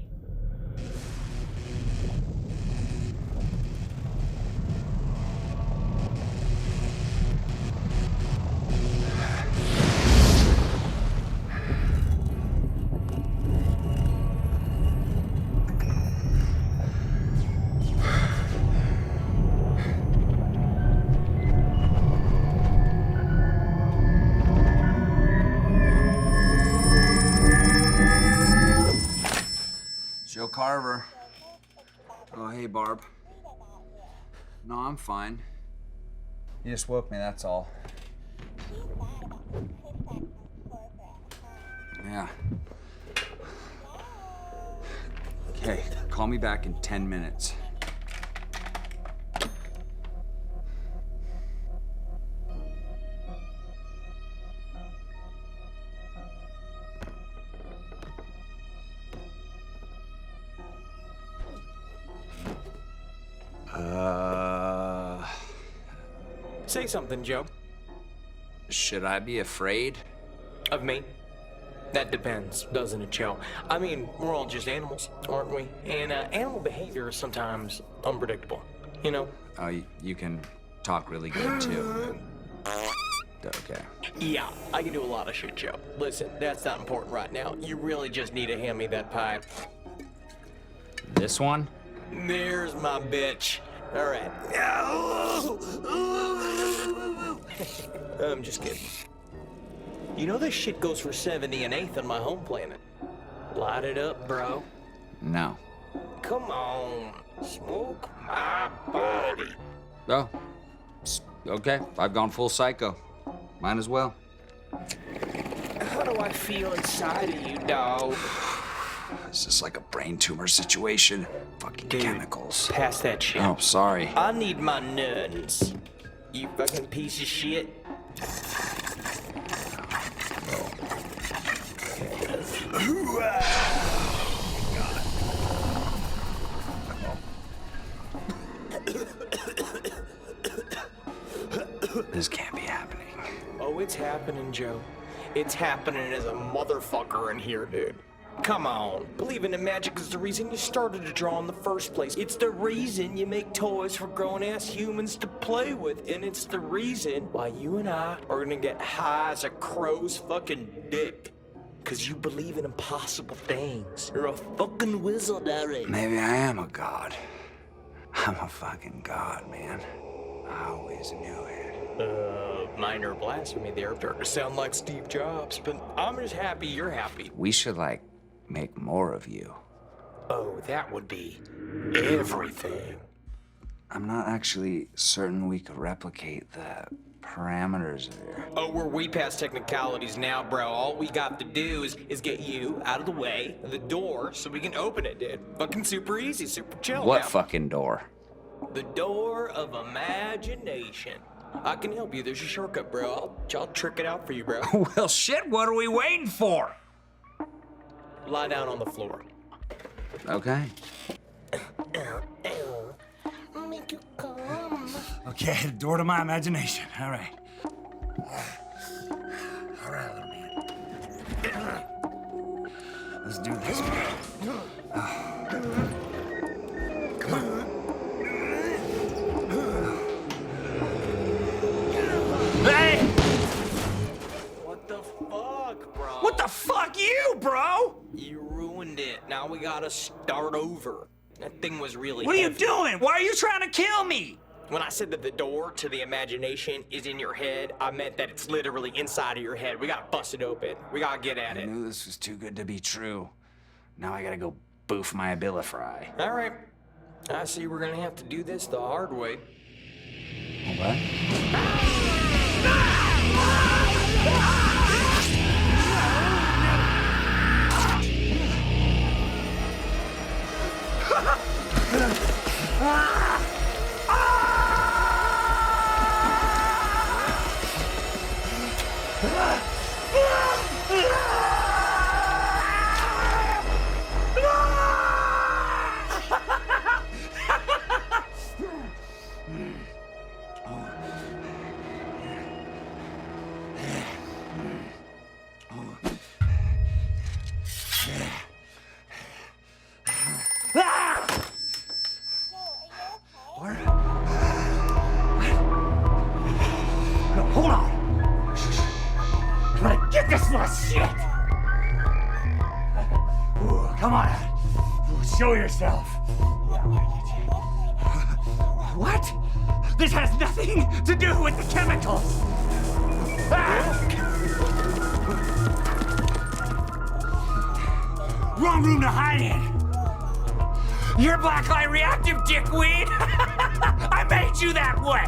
Joe Carver. Oh, hey, Barb. No, I'm fine. You just woke me, that's all. Yeah. Okay, call me back in 10 minutes. Say something, Joe. Should I be afraid? Of me? That depends, doesn't it, Joe? I mean, we're all just animals, aren't we? And animal behavior is sometimes unpredictable, you know? Oh, you can talk really good, too. okay? Yeah, I can do a lot of shit, Joe. Listen, that's not important right now. You really just need to hand me that pipe. This one? There's my bitch. All right. I'm just kidding. You know this shit goes for 70 an eighth on my home planet. Light it up, bro. No. Come on. Smoke my body. Oh. Okay, I've gone full psycho. Might as well. How do I feel inside of you, dog? This is like a brain tumor situation. Fucking chemicals. Pass that shit. Oh, sorry. I need my nuns. You fucking piece of shit. This can't be happening. Oh, it's happening, Joe. It's happening as a motherfucker in here, dude. Come on. Believing in magic is the reason you started to draw in the first place. It's the reason you make toys for grown-ass humans to play with. And it's the reason why you and I are gonna get high as a crow's fucking dick. Cause you believe in impossible things. You're a fucking wizard, Eric. Maybe I am a god. I'm a fucking god, man. I always knew it. Minor blasphemy there, starting to sound like Steve Jobs, but I'm just happy you're happy. We should, like, make more of you. Oh, that would be everything. I'm not actually certain we could replicate the parameters of here. Oh, we're way past technicalities now, bro. All we got to do is get you out of the way of the door so we can open it, dude. Fucking super easy, super chill. What now. fucking door? The door of imagination. I can help you. There's your shortcut, bro. I'll trick it out for you, bro. Well, shit, what are we waiting for? Lie down on the floor. Okay. Make you come. Okay, the door to my imagination. All right. All right, little man. Let's do this, man. Come on. Hey! What the fuck, bro? What the fuck you, bro? You ruined it. Now we gotta start over. That thing was really What are you heavy. doing? Why are you trying to kill me? When I said that the door to the imagination is in your head, I meant that it's literally inside of your head. We gotta bust it open. We gotta get at I it. knew this was too good to be true. Now I gotta go boof my Abilify. All right. I see we're gonna have to do this the hard way. What? Hold on. I'm gonna get this little shit. Ooh, come on. Ooh, show yourself. What? This has nothing to do with the chemicals. Wrong room to hide in. You're blacklight reactive, dickweed. I made you that way.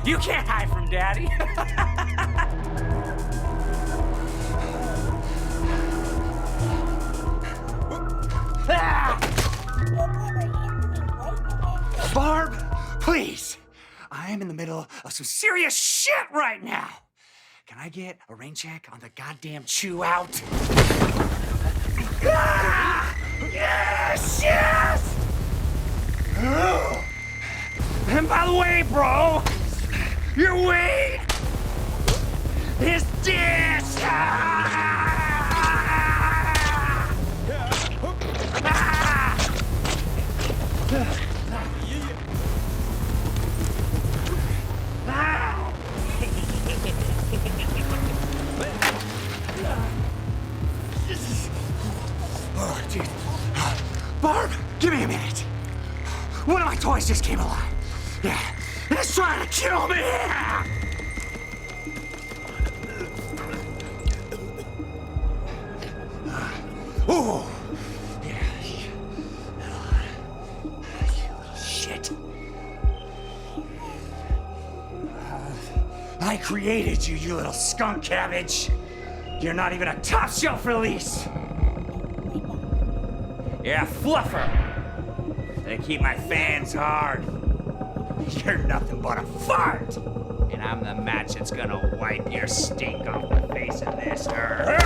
You can't hide from Daddy. Barb, please. I am in the middle of some serious shit right now. Can I get a rain check on the goddamn chew out? Yes, yes! And by the way, bro, your weed is this! voice just came alive. Yeah, it's trying to kill me. Ooh. Yeah. You little shit. I created you, you little skunk cabbage. You're not even a top shelf release. You're a fluffer. They keep my fans hard. You're nothing but a fart. And I'm the match that's gonna wipe your stink off the face of this earth.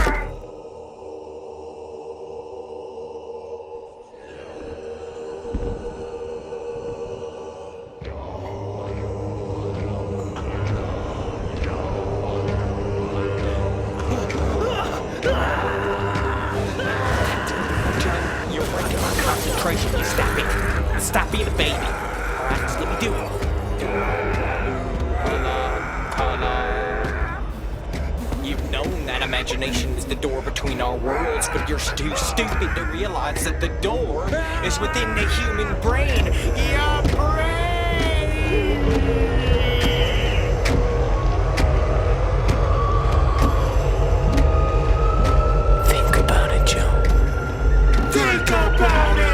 You're breaking my concentration. You stop it. Stop being a baby. All right, just let me do it. You've known that imagination is the door between our worlds, but you're too stupid to realize that the door is within the human brain. Your brain! Think about it, Joe. Think about it!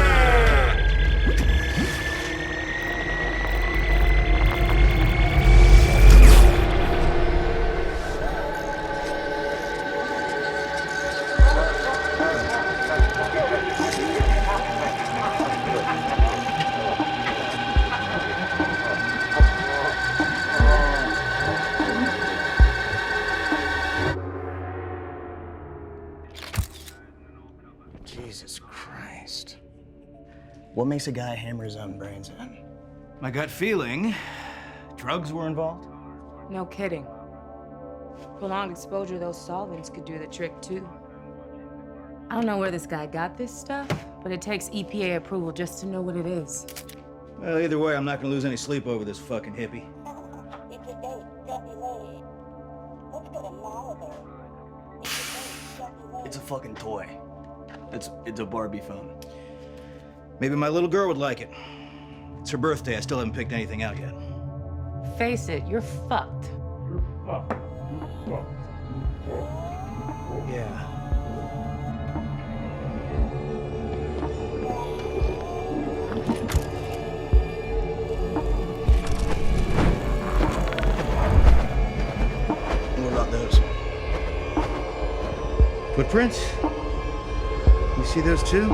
Jesus Christ. What makes a guy hammer his own brains in? My gut feeling, drugs were involved. No kidding. Prolonged exposure to those solvents could do the trick, too. I don't know where this guy got this stuff, but it takes EPA approval just to know what it is. Well, either way, I'm not gonna lose any sleep over this fucking hippie. It's a fucking toy. It's a Barbie phone. Maybe my little girl would like it. It's her birthday. I still haven't picked anything out yet. Face it, you're fucked. Yeah. What about those? Footprints? You see those too?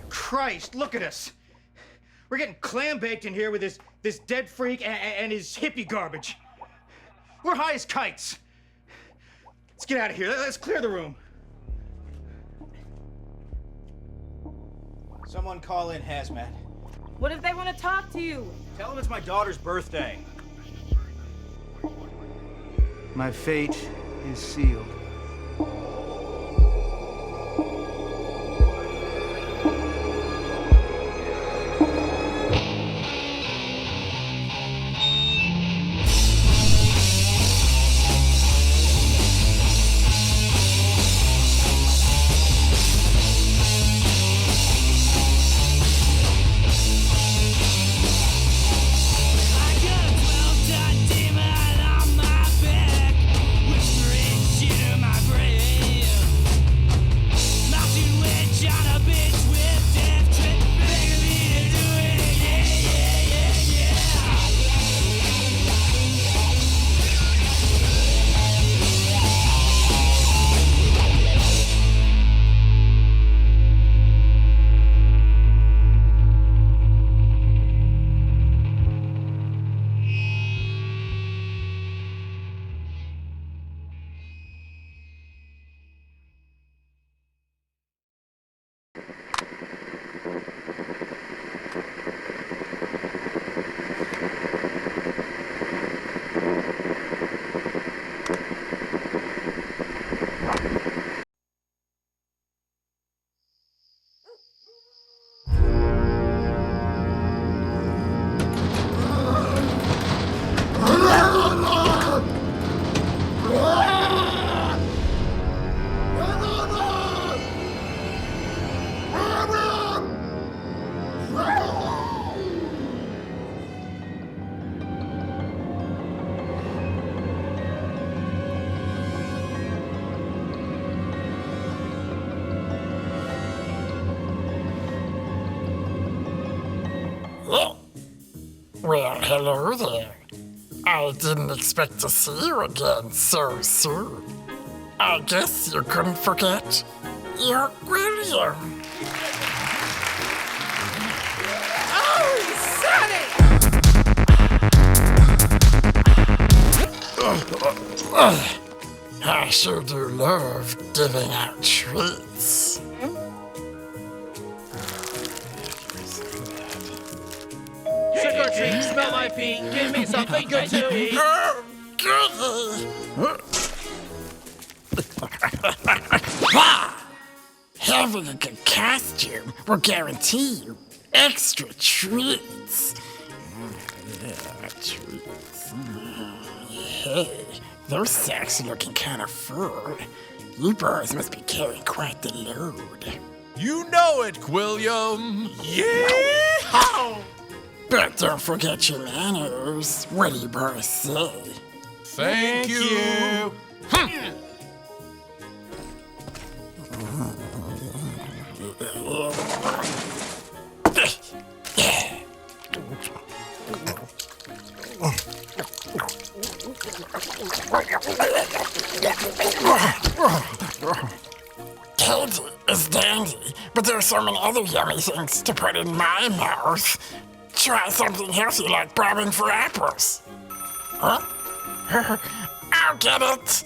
Christ, look at us. We're getting clam baked in here with this dead freak and his hippie garbage. We're high as kites. Let's get out of here. Let's clear the room. Someone call in hazmat. What if they want to talk to you? Tell them it's my daughter's birthday. My fate is sealed. Demon on my back, whispering shit Well, hello there. I didn't expect to see you again so soon. I guess you couldn't forget your Gwilliam. Oh, Sonny! I sure do love giving out treats. Trick or treat, smell my feet, give me something good to eat. Oh, goody! Having a good costume will guarantee you extra treats. Yeah, treats. Hey, those sacks are looking kind of full. You boys must be carrying quite the load. You know it, Gwilliam. Yeah! But don't forget your manners. What do you boys say? Thank you. Candy is dandy, but there are so many other yummy things to put in my mouth. Try something healthy like bobbing for apples. Huh? I'll get it.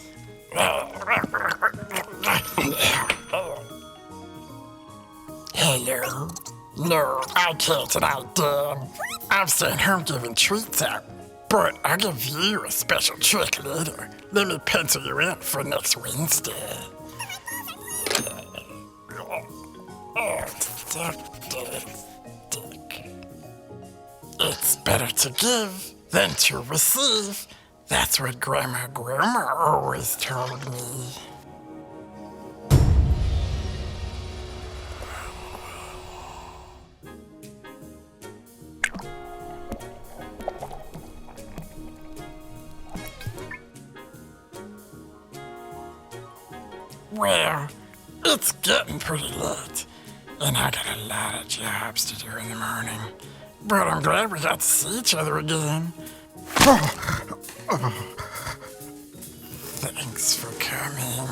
Hello? No, I can't tonight, Dan. I'm staying home giving treats out. But I'll give you a special trick later. Let me pencil you in for next Wednesday. It's better to give than to receive. That's what Grandma always told me. Well, it's getting pretty late, and I got a lot of jobs to do in the morning. But I'm glad we got to see each other again. Thanks for coming.